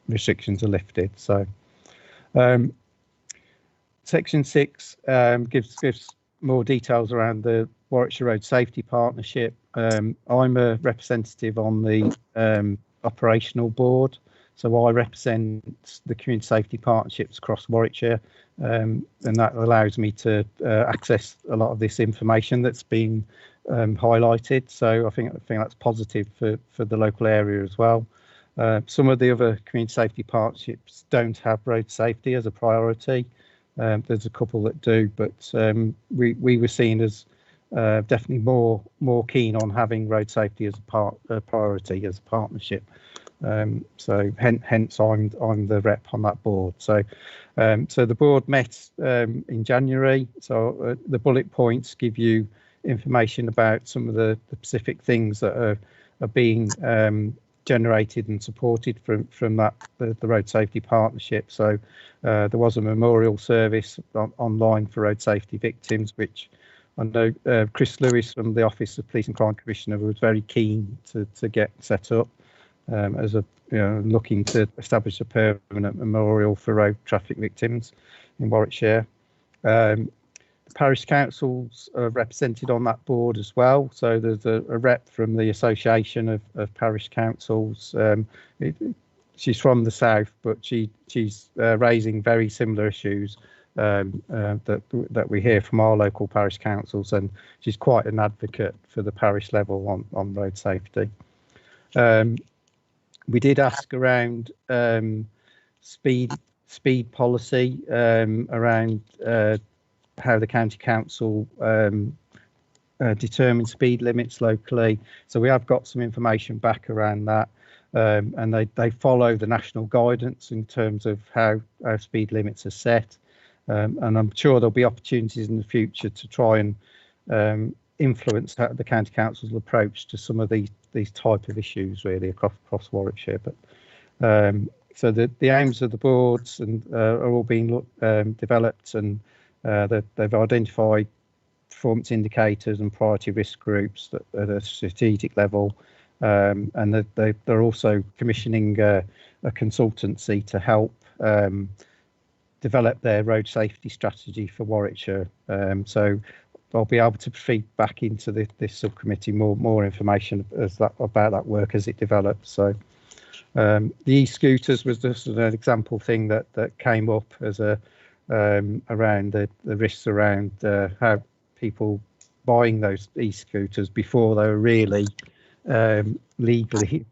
restrictions are lifted. So Section 6 gives more details around the Warwickshire Road Safety Partnership. I'm a representative on the operational board, so I represent the community safety partnerships across Warwickshire, and that allows me to access a lot of this information that's been highlighted. So I think that's positive for the local area as well. Some of the other community safety partnerships don't have road safety as a priority. There's a couple that do, but we were seen as definitely more keen on having road safety as a priority as a partnership. So hence I'm the rep on that board. So so the board met in January. So the bullet points give you information about some of the specific things that are being generated and supported from that the road safety partnership. So there was a memorial service online for road safety victims, which I know Chris Lewis from the Office of Police and Crime Commissioner was very keen to get set up as a looking to establish a permanent memorial for road traffic victims in Warwickshire. The parish councils are represented on that board as well. So there's a rep from the Association of Parish Councils. She's from the south, but she's raising very similar issues that we hear from our local parish councils, and she's quite an advocate for the parish level on road safety. We did ask around speed policy, around how the county council determines speed limits locally. So we have got some information back around that, and they follow the national guidance in terms of how our speed limits are set. And I'm sure there'll be opportunities in the future to try and influence the county council's approach to some of these type of issues really across Warwickshire. But so the aims of the boards are all being developed, and they've identified performance indicators and priority risk groups at a strategic level, and they're also commissioning a consultancy to help develop their road safety strategy for Warwickshire. So I'll be able to feed back into this subcommittee more information about that work as it develops. So the e-scooters was just an example thing that came up as around the risks around how people buying those e-scooters before they were really legally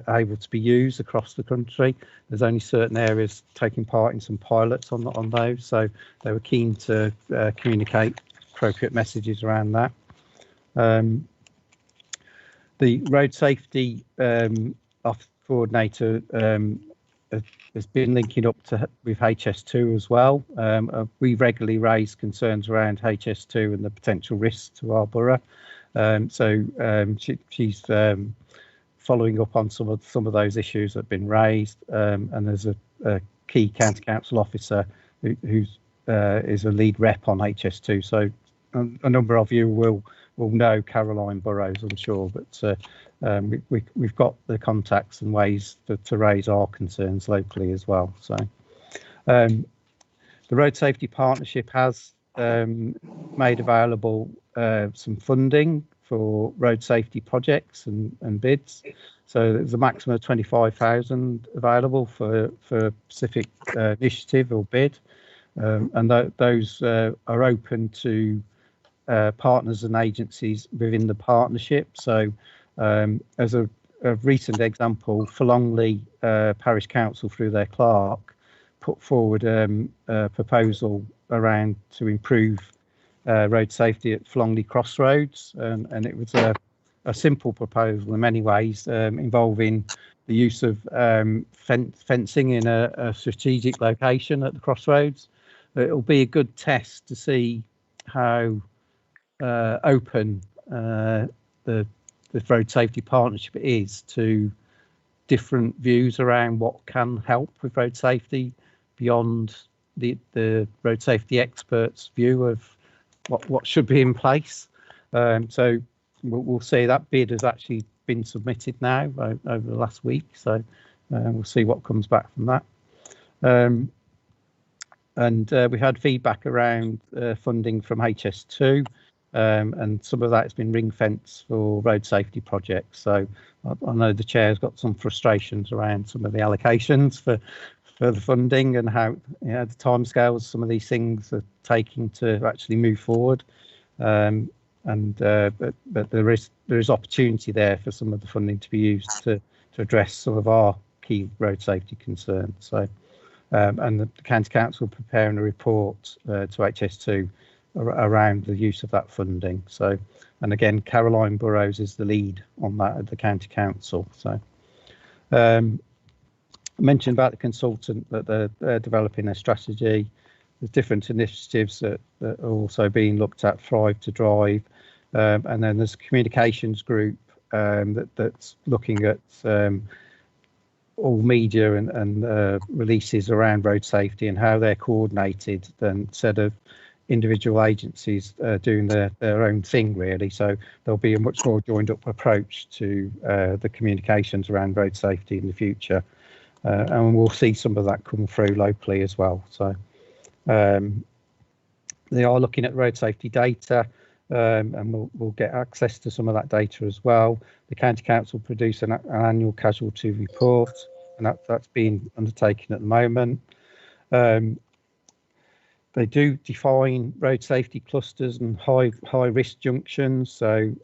able to be used across the country. There's only certain areas taking part in some pilots on those, so they were keen to communicate appropriate messages around that. The road safety office coordinator has been linking up with HS2 as well. We regularly raise concerns around HS2 and the potential risks to our borough. So she's following up on some of those issues that have been raised, and there's a key county council officer who is a lead rep on HS2. So a number of you will know Caroline Burrows, I'm sure, but we've got the contacts and ways to raise our concerns locally as well. So the Road Safety Partnership has made available some funding for road safety projects and bids. So there's a maximum of 25,000 available for a specific initiative or bid, and those are open to partners and agencies within the partnership. So as a recent example, Forlongley Parish Council through their clerk put forward a proposal around to improve road safety at Flongley Crossroads, and it was a simple proposal in many ways, involving the use of fencing in a strategic location at the crossroads. It'll be a good test to see how open the road safety partnership is to different views around what can help with road safety beyond the road safety experts' view of what should be in place. So we'll see. That bid has actually been submitted now over the last week, so we'll see what comes back from that. And we had feedback around funding from HS2, and some of that has been ring fence for road safety projects. So I know the chair's got some frustrations around some of the allocations for the funding and how, you know, the timescales some of these things are taking to actually move forward. But there is opportunity there for some of the funding to be used to address some of our key road safety concerns. So, and the County Council preparing a report to HS2 around the use of that funding. So, and again, Caroline Burrows is the lead on that at the County Council. So, I mentioned about the consultant that they're developing their strategy. There's different initiatives that are also being looked at, Thrive to Drive, and then there's a communications group that's looking at all media and releases around road safety and how they're coordinated instead of individual agencies doing their own thing, really. So there'll be a much more joined up approach to the communications around road safety in the future, and we'll see some of that come through locally as well. So they are looking at road safety data, and we'll get access to some of that data as well. The County Council produce an annual casualty report, and that's being undertaken at the moment. They do define road safety clusters and high risk junctions. So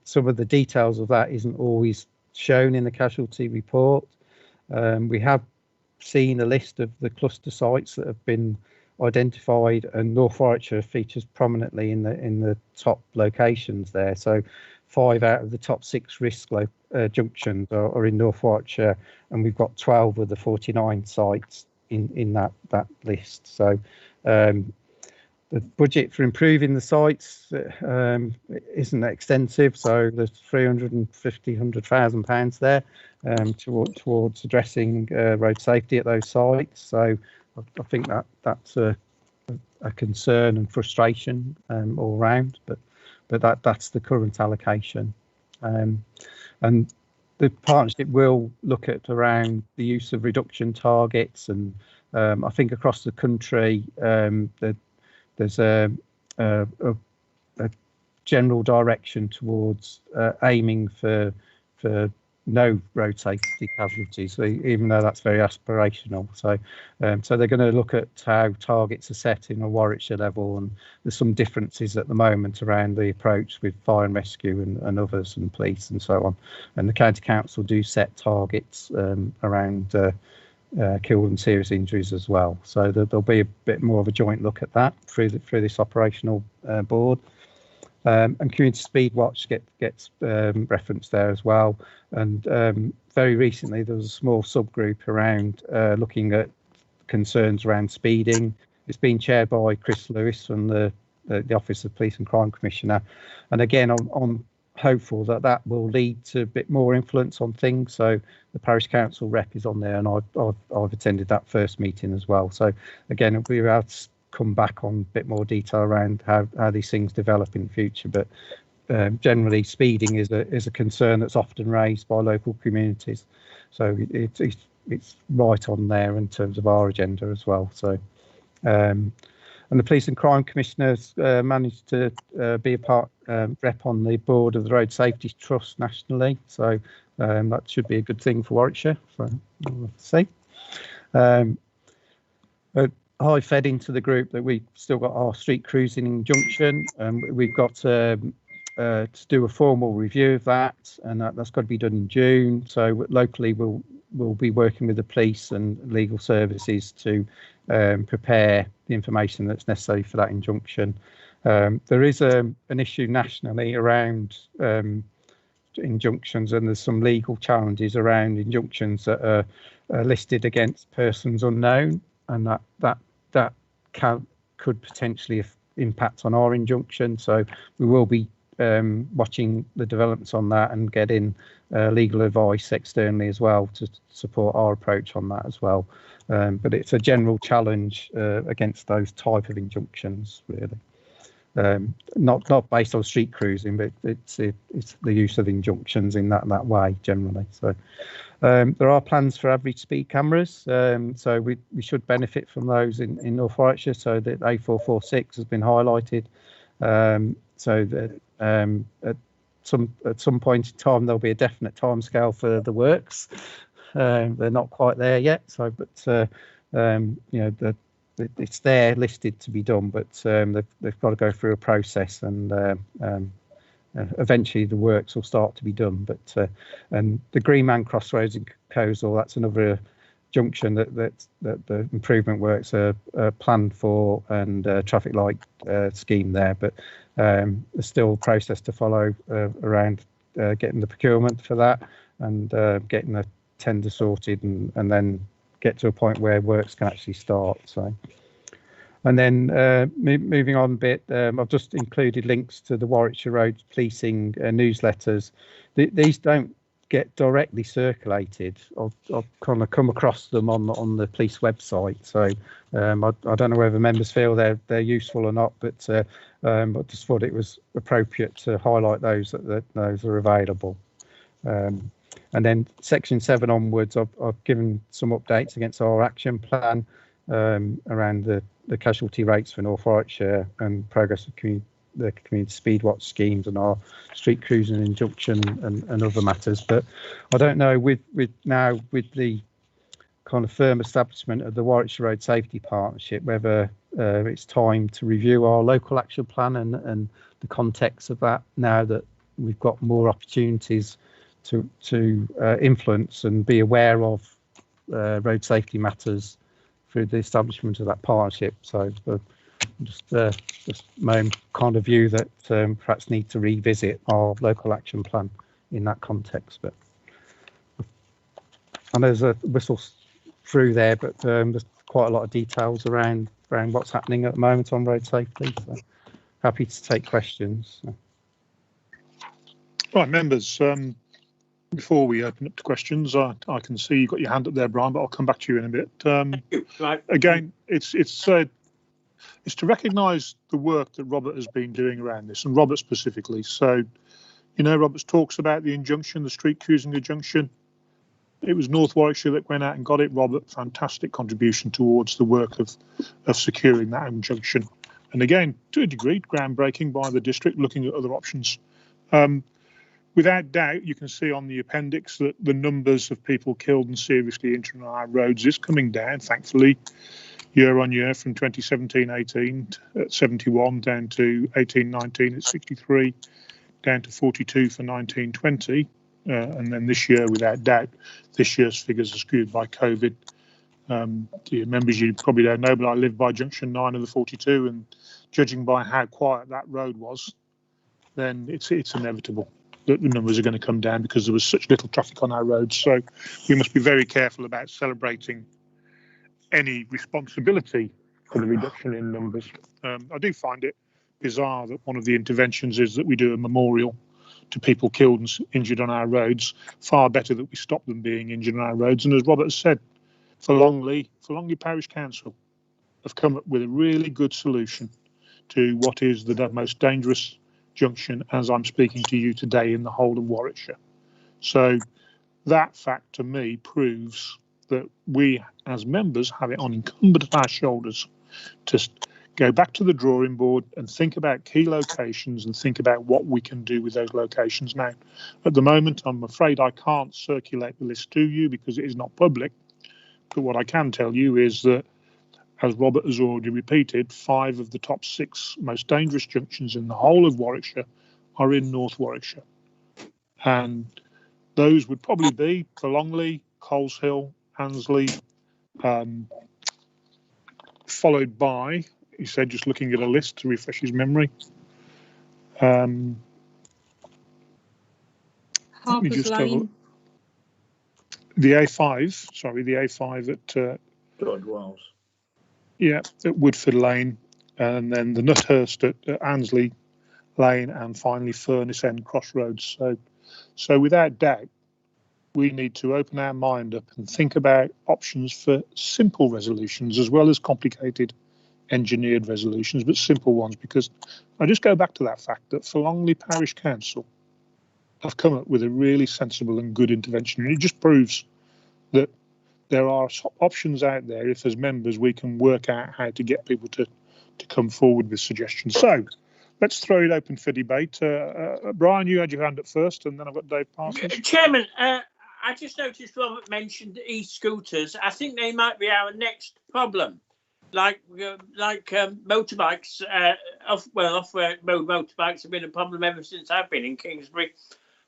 some of the details of that isn't always shown in the casualty report. We have seen a list of the cluster sites that have been identified, and North Warwickshire features prominently in the top locations there. So 5 out of the top 6 risk junctions are in North Warwickshire, and we've got 12 of the 49 sites in that list. So the budget for improving the sites isn't extensive, so there's £100,000 there towards addressing road safety at those sites. So I think that's a concern and frustration all round, but that's the current allocation. And the partnership will look at around the use of reduction targets, and I think across the country there's a general direction towards aiming for no road safety casualties, even though that's very aspirational. So they're going to look at how targets are set in a Warwickshire level, and there's some differences at the moment around the approach with fire and rescue and others and police and so on. And the County Council do set targets around killed and serious injuries as well. So there'll be a bit more of a joint look at that through this operational board. And Community Speed Watch gets referenced there as well. And very recently there was a small subgroup around looking at concerns around speeding. It's been chaired by Chris Lewis from the Office of Police and Crime Commissioner. And again, I'm hopeful that will lead to a bit more influence on things. So the Parish Council rep is on there, and I've attended that first meeting as well. So again, it'll be about come back on a bit more detail around how these things develop in the future, but generally speeding is a concern that's often raised by local communities, so it's right on there in terms of our agenda as well. So and the Police and Crime Commissioners managed to be a part rep on the board of the Road Safety Trust nationally, so that should be a good thing for Warwickshire. So we'll see. I fed into the group that we've still got our street cruising injunction, and we've got to do a formal review of that, and that's got to be done in June. So locally we'll we'll be working with the police and legal services to prepare the information that's necessary for that injunction. There is an issue nationally around injunctions, and there's some legal challenges around injunctions that are listed against persons unknown, and that could potentially impact on our injunction. So we will be watching the developments on that and getting legal advice externally as well to support our approach on that as well. But it's a general challenge against those type of injunctions, really. Not based on street cruising, but it's the use of injunctions in that way generally. So there are plans for average speed cameras, so we should benefit from those in North Warwickshire. So that A446 has been highlighted, so that at some point in time there'll be a definite timescale for the works. They're not quite there yet, so but it's there listed to be done, but they've got to go through a process, and eventually the works will start to be done. But and the Greenman Crossroads in Coleshill, that's another junction that the improvement works are planned for, and traffic light scheme there. But there's still a process to follow around getting the procurement for that, and getting the tender sorted, and then get to a point where works can actually start. So, and then moving on a bit, I've just included links to the Warwickshire Road policing newsletters. These don't get directly circulated. I've kind of come across them on the police website. So I don't know whether members feel they're useful or not, but I just thought it was appropriate to highlight those that those are available. And then section 7 onwards, I've given some updates against our action plan around the casualty rates for North Warwickshire and progress of the community speed watch schemes and our street cruising injunction and other matters. But I don't know, with the kind of firm establishment of the Warwickshire Road Safety Partnership, whether it's time to review our local action plan and the context of that, now that we've got more opportunities to influence and be aware of road safety matters through the establishment of that partnership. So just my own kind of view that perhaps need to revisit our local action plan in that context. But I know there's a whistle through there, but there's quite a lot of details around what's happening at the moment on road safety. So happy to take questions. So. Right, members. Before we open up to questions, I can see you've got your hand up there, Brian, but I'll come back to you in a bit. Right. Again, it's to recognise the work that Robert has been doing around this, and Robert specifically. So, Robert's talks about the injunction, the street cruising injunction. It was North Warwickshire that went out and got it. Robert, fantastic contribution towards the work of securing that injunction. And again, to a degree, groundbreaking by the district, looking at other options. Without doubt, you can see on the appendix that the numbers of people killed and seriously injured on our roads is coming down, thankfully, year on year, from 2017-18 at 71 down to 18-19 at 63, down to 42 for 19-20. And then this year, without doubt, this year's figures are skewed by COVID. The members, you probably don't know, but I live by junction 9 of the 42, and judging by how quiet that road was, then it's inevitable that the numbers are going to come down because there was such little traffic on our roads. So we must be very careful about celebrating any responsibility for the reduction in numbers. I do find it bizarre that one of the interventions is that we do a memorial to people killed and injured on our roads. Far better that we stop them being injured on our roads. And as Robert has said, for Longley Parish Council have come up with a really good solution to what is the most dangerous junction as I'm speaking to you today in the whole of Warwickshire. So that fact to me proves that we as members have it on incumbent on our shoulders to go back to the drawing board and think about key locations and think about what we can do with those locations. Now, at the moment, I'm afraid I can't circulate the list to you because it is not public. But what I can tell you is that, as Robert has already repeated, 5 of the top 6 most dangerous junctions in the whole of Warwickshire are in North Warwickshire. And those would probably be for Longley, Coleshill, Annesley, followed by, he said, just looking at a list to refresh his memory. Let me Harper's just have a look. Lane. The A5 at God, wow. at Woodford Lane, and then the Nuthurst at Annesley Lane, and finally Furness End Crossroads. So without doubt, we need to open our mind up and think about options for simple resolutions as well as complicated engineered resolutions, but simple ones, because I just go back to that fact that for Longley Parish Council have come up with a really sensible and good intervention, and it just proves that there are options out there. If as members we can work out how to get people to come forward with suggestions. So let's throw it open for debate. Brian, you had your hand up first, and then I've got Dave Parsons. Chairman, I just noticed Robert mentioned e-scooters. I think they might be our next problem. Like motorbikes, off-road motorbikes have been a problem ever since I've been in Kingsbury,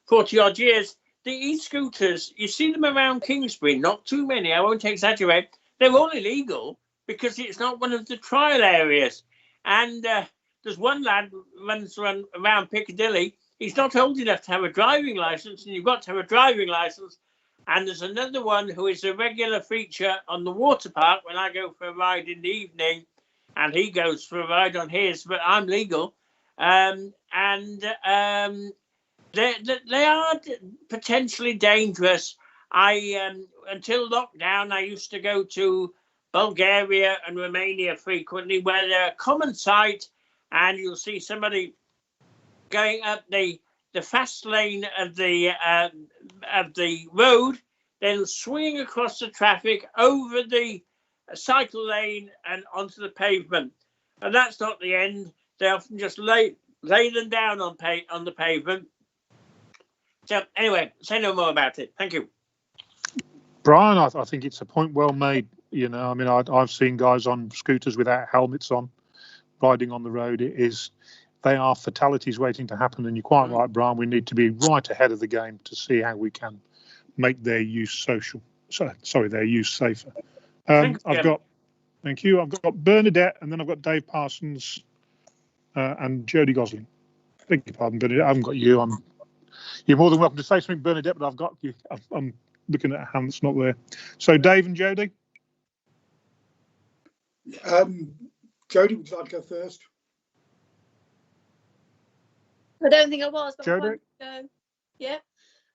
40 odd years. The e-scooters, you see them around Kingsbury, not too many, I won't exaggerate. They're all illegal because it's not one of the trial areas. And there's one lad runs around Piccadilly. He's not old enough to have a driving licence, and you've got to have a driving licence. And there's another one who is a regular feature on the water park when I go for a ride in the evening, and he goes for a ride on his, but I'm legal. They are potentially dangerous. Until lockdown, I used to go to Bulgaria and Romania frequently, where they're a common sight, and you'll see somebody going up the fast lane of the road, then swinging across the traffic over the cycle lane and onto the pavement. And that's not the end. They often just lay them down on the pavement. So anyway, say no more about it. Thank you. Brian, I think it's a point well made. You know, I mean, I've seen guys on scooters without helmets on, riding on the road. They are fatalities waiting to happen. And you're quite right, Brian. We need to be right ahead of the game to see how we can make their use their use safer. Thank you. I've got Bernadette, and then I've got Dave Parsons and Jodie Gosling. Beg your pardon, Bernadette. I haven't got you. You're more than welcome to say something, Bernadette, but I've got you. I'm looking at a hand that's not there. So Dave and Jodie. Jodie, would you like to go first? I don't think I was, but I'm Jodie? going to go. Yeah.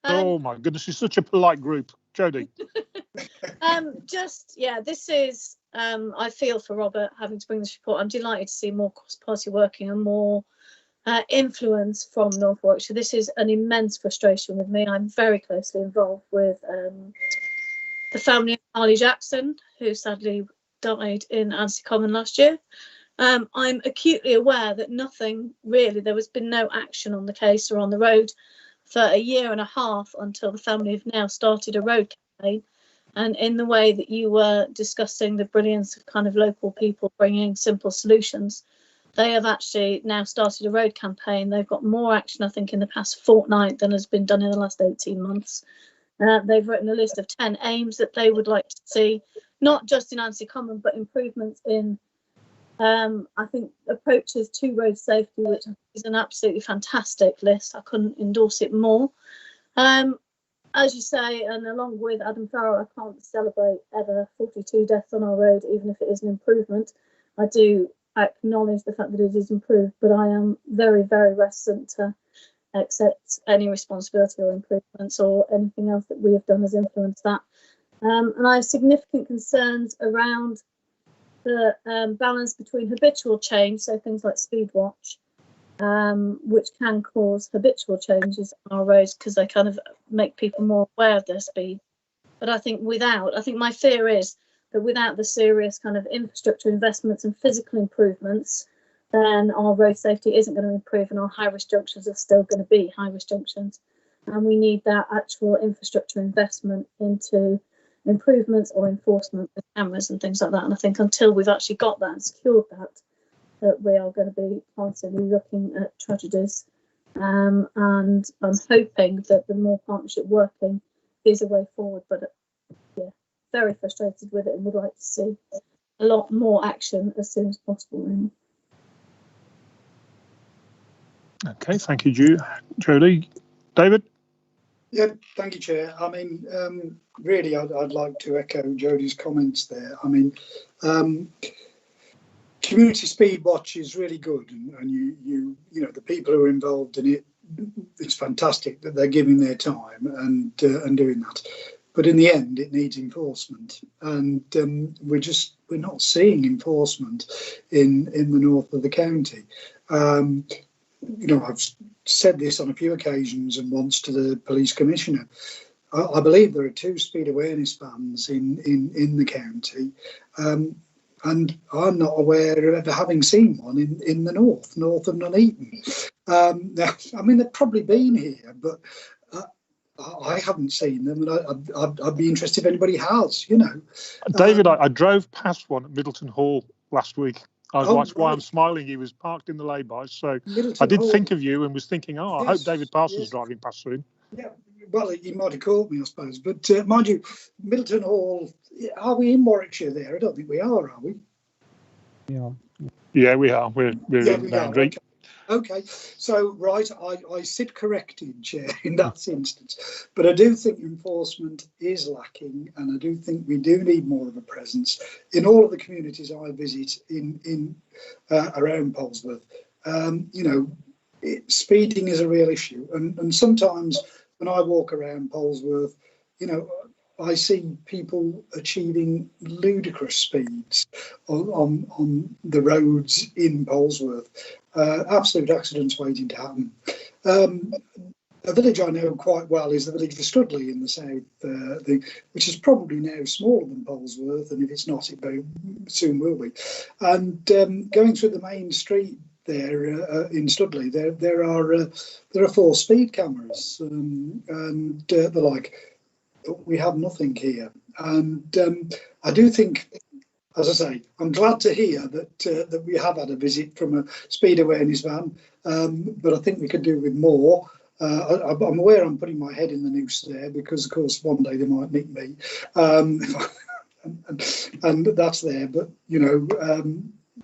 Oh my goodness, it's such a polite group. Jodie. This is, I feel for Robert having to bring this report. I'm delighted to see more cross-party working and more influence from North Warwickshire. This is an immense frustration with me. I'm very closely involved with the family of Harley Jackson, who sadly died in Anstey Common last year. I'm acutely aware that there has been no action on the case or on the road for a year and a half until the family have now started a road campaign. And in the way that you were discussing the brilliance of kind of local people bringing simple solutions, they have actually now started a road campaign. They've got more action, I think, in the past fortnight than has been done in the last 18 months. They've written a list of 10 aims that they would like to see, not just in Anstey Common, but improvements in I think approaches to road safety, which is an absolutely fantastic list. I couldn't endorse it more. As you say, and along with Adam Farrell, I can't celebrate ever 42 deaths on our road, even if it is an improvement. I do acknowledge the fact that it is improved, but I am very, very reticent to accept any responsibility or improvements or anything else that we have done has influenced that. And I have significant concerns around the balance between habitual change, so things like speed watch, which can cause habitual changes on our roads because they kind of make people more aware of their speed. But I think my fear is that without the serious kind of infrastructure investments and physical improvements, then our road safety isn't going to improve and our high-risk junctions are still going to be high-risk junctions. And we need that actual infrastructure investment into improvements or enforcement with cameras and things like that. And I think until we've actually got that and secured that we are going to be constantly looking at tragedies. And I'm hoping that the more partnership working is a way forward. But very frustrated with it and would like to see a lot more action as soon as possible. Really. Okay, thank you, Jodie. David? Yeah, thank you, Chair. I mean, really, I'd like to echo Jodie's comments there. I mean, Community Speed Watch is really good, and you know the people who are involved in it. It's fantastic that they're giving their time and doing that. But in the end, it needs enforcement, and we're not seeing enforcement in the north of the county. You know, I've said this on a few occasions and once to the police commissioner. I believe there are 2 speed awareness vans in the county, and I'm not aware of ever having seen one in the north of Nuneaton. Now, I mean, they've probably been here, but I haven't seen them, and I'd be interested if anybody has. You know, David, I drove past one at Middleton Hall last week. That's why right. I'm smiling. He was parked in the lay-by, so Middleton I did Hall. think of you and was thinking, I hope Yes, David Parsons yes. is driving past soon. Yeah, well, he might have called me, I suppose. But mind you, Middleton Hall, are we in Warwickshire there? I don't think we are we? Yeah. Yeah, we are. We're Yeah, in we the are. boundary. Okay, so right, I sit corrected, Chair, in that instance. But I do think enforcement is lacking, and I do think we do need more of a presence in all of the communities I visit in around Polesworth. You know, speeding is a real issue, and sometimes when I walk around Polesworth, you know, I see people achieving ludicrous speeds on the roads in Polesworth. Absolute accidents waiting to happen. A village I know quite well is the village of Studley in the south, which is probably now smaller than Polesworth, and if it's not, it very soon will be. And going through the main street there in Studley, there are 4 speed cameras and the like. But we have nothing here, and I do think, as I say, I'm glad to hear that we have had a visit from a speed awareness van, but I think we could do with more. I'm aware I'm putting my head in the noose there because, of course, one day they might nick me, and that's there. But you know,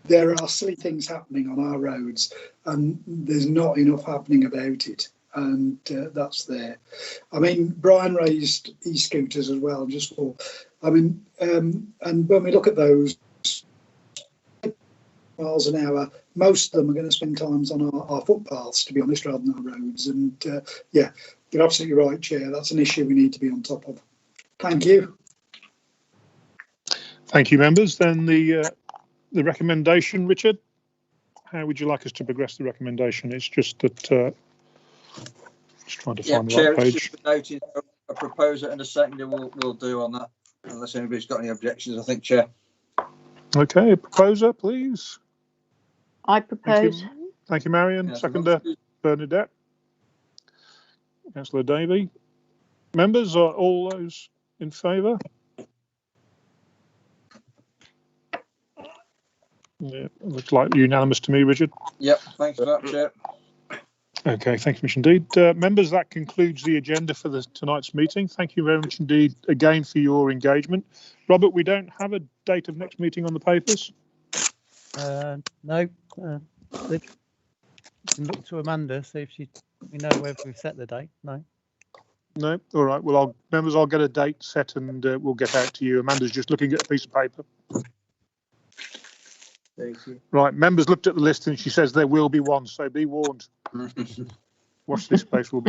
there are silly things happening on our roads, and there's not enough happening about it. And that's there. I mean, Brian raised e-scooters as well, just for, I mean, and when we look at those miles an hour, most of them are going to spend times on our footpaths, to be honest, rather than our roads. And yeah, you're absolutely right, Chair. That's an issue we need to be on top of. Thank you. Thank you, members. Then the recommendation, Richard. How would you like us to progress the recommendation? It's just that. Just trying to find the Chair, right it's page. just noted a proposer and a seconder will do on that, unless anybody's got any objections, I think, Chair. Okay, proposer, please. I propose. Thank you, Marion. Yes, Seconder, Bernadette. Councillor Davey. Members, are all those in favour? Yeah, looks like unanimous to me, Richard. Yep, thanks for that, Chair. Okay, thank you much indeed. Members, that concludes the agenda for tonight's meeting. Thank you very much indeed again for your engagement. Robert, we don't have a date of next meeting on the papers? No. You can look to Amanda, see if we know whether we've set the date. No. No? All right. Well, members, I'll get a date set and we'll get out to you. Amanda's just looking at a piece of paper. Thank you. Right. Members looked at the list and she says there will be one, so be warned. Watch this space. Will be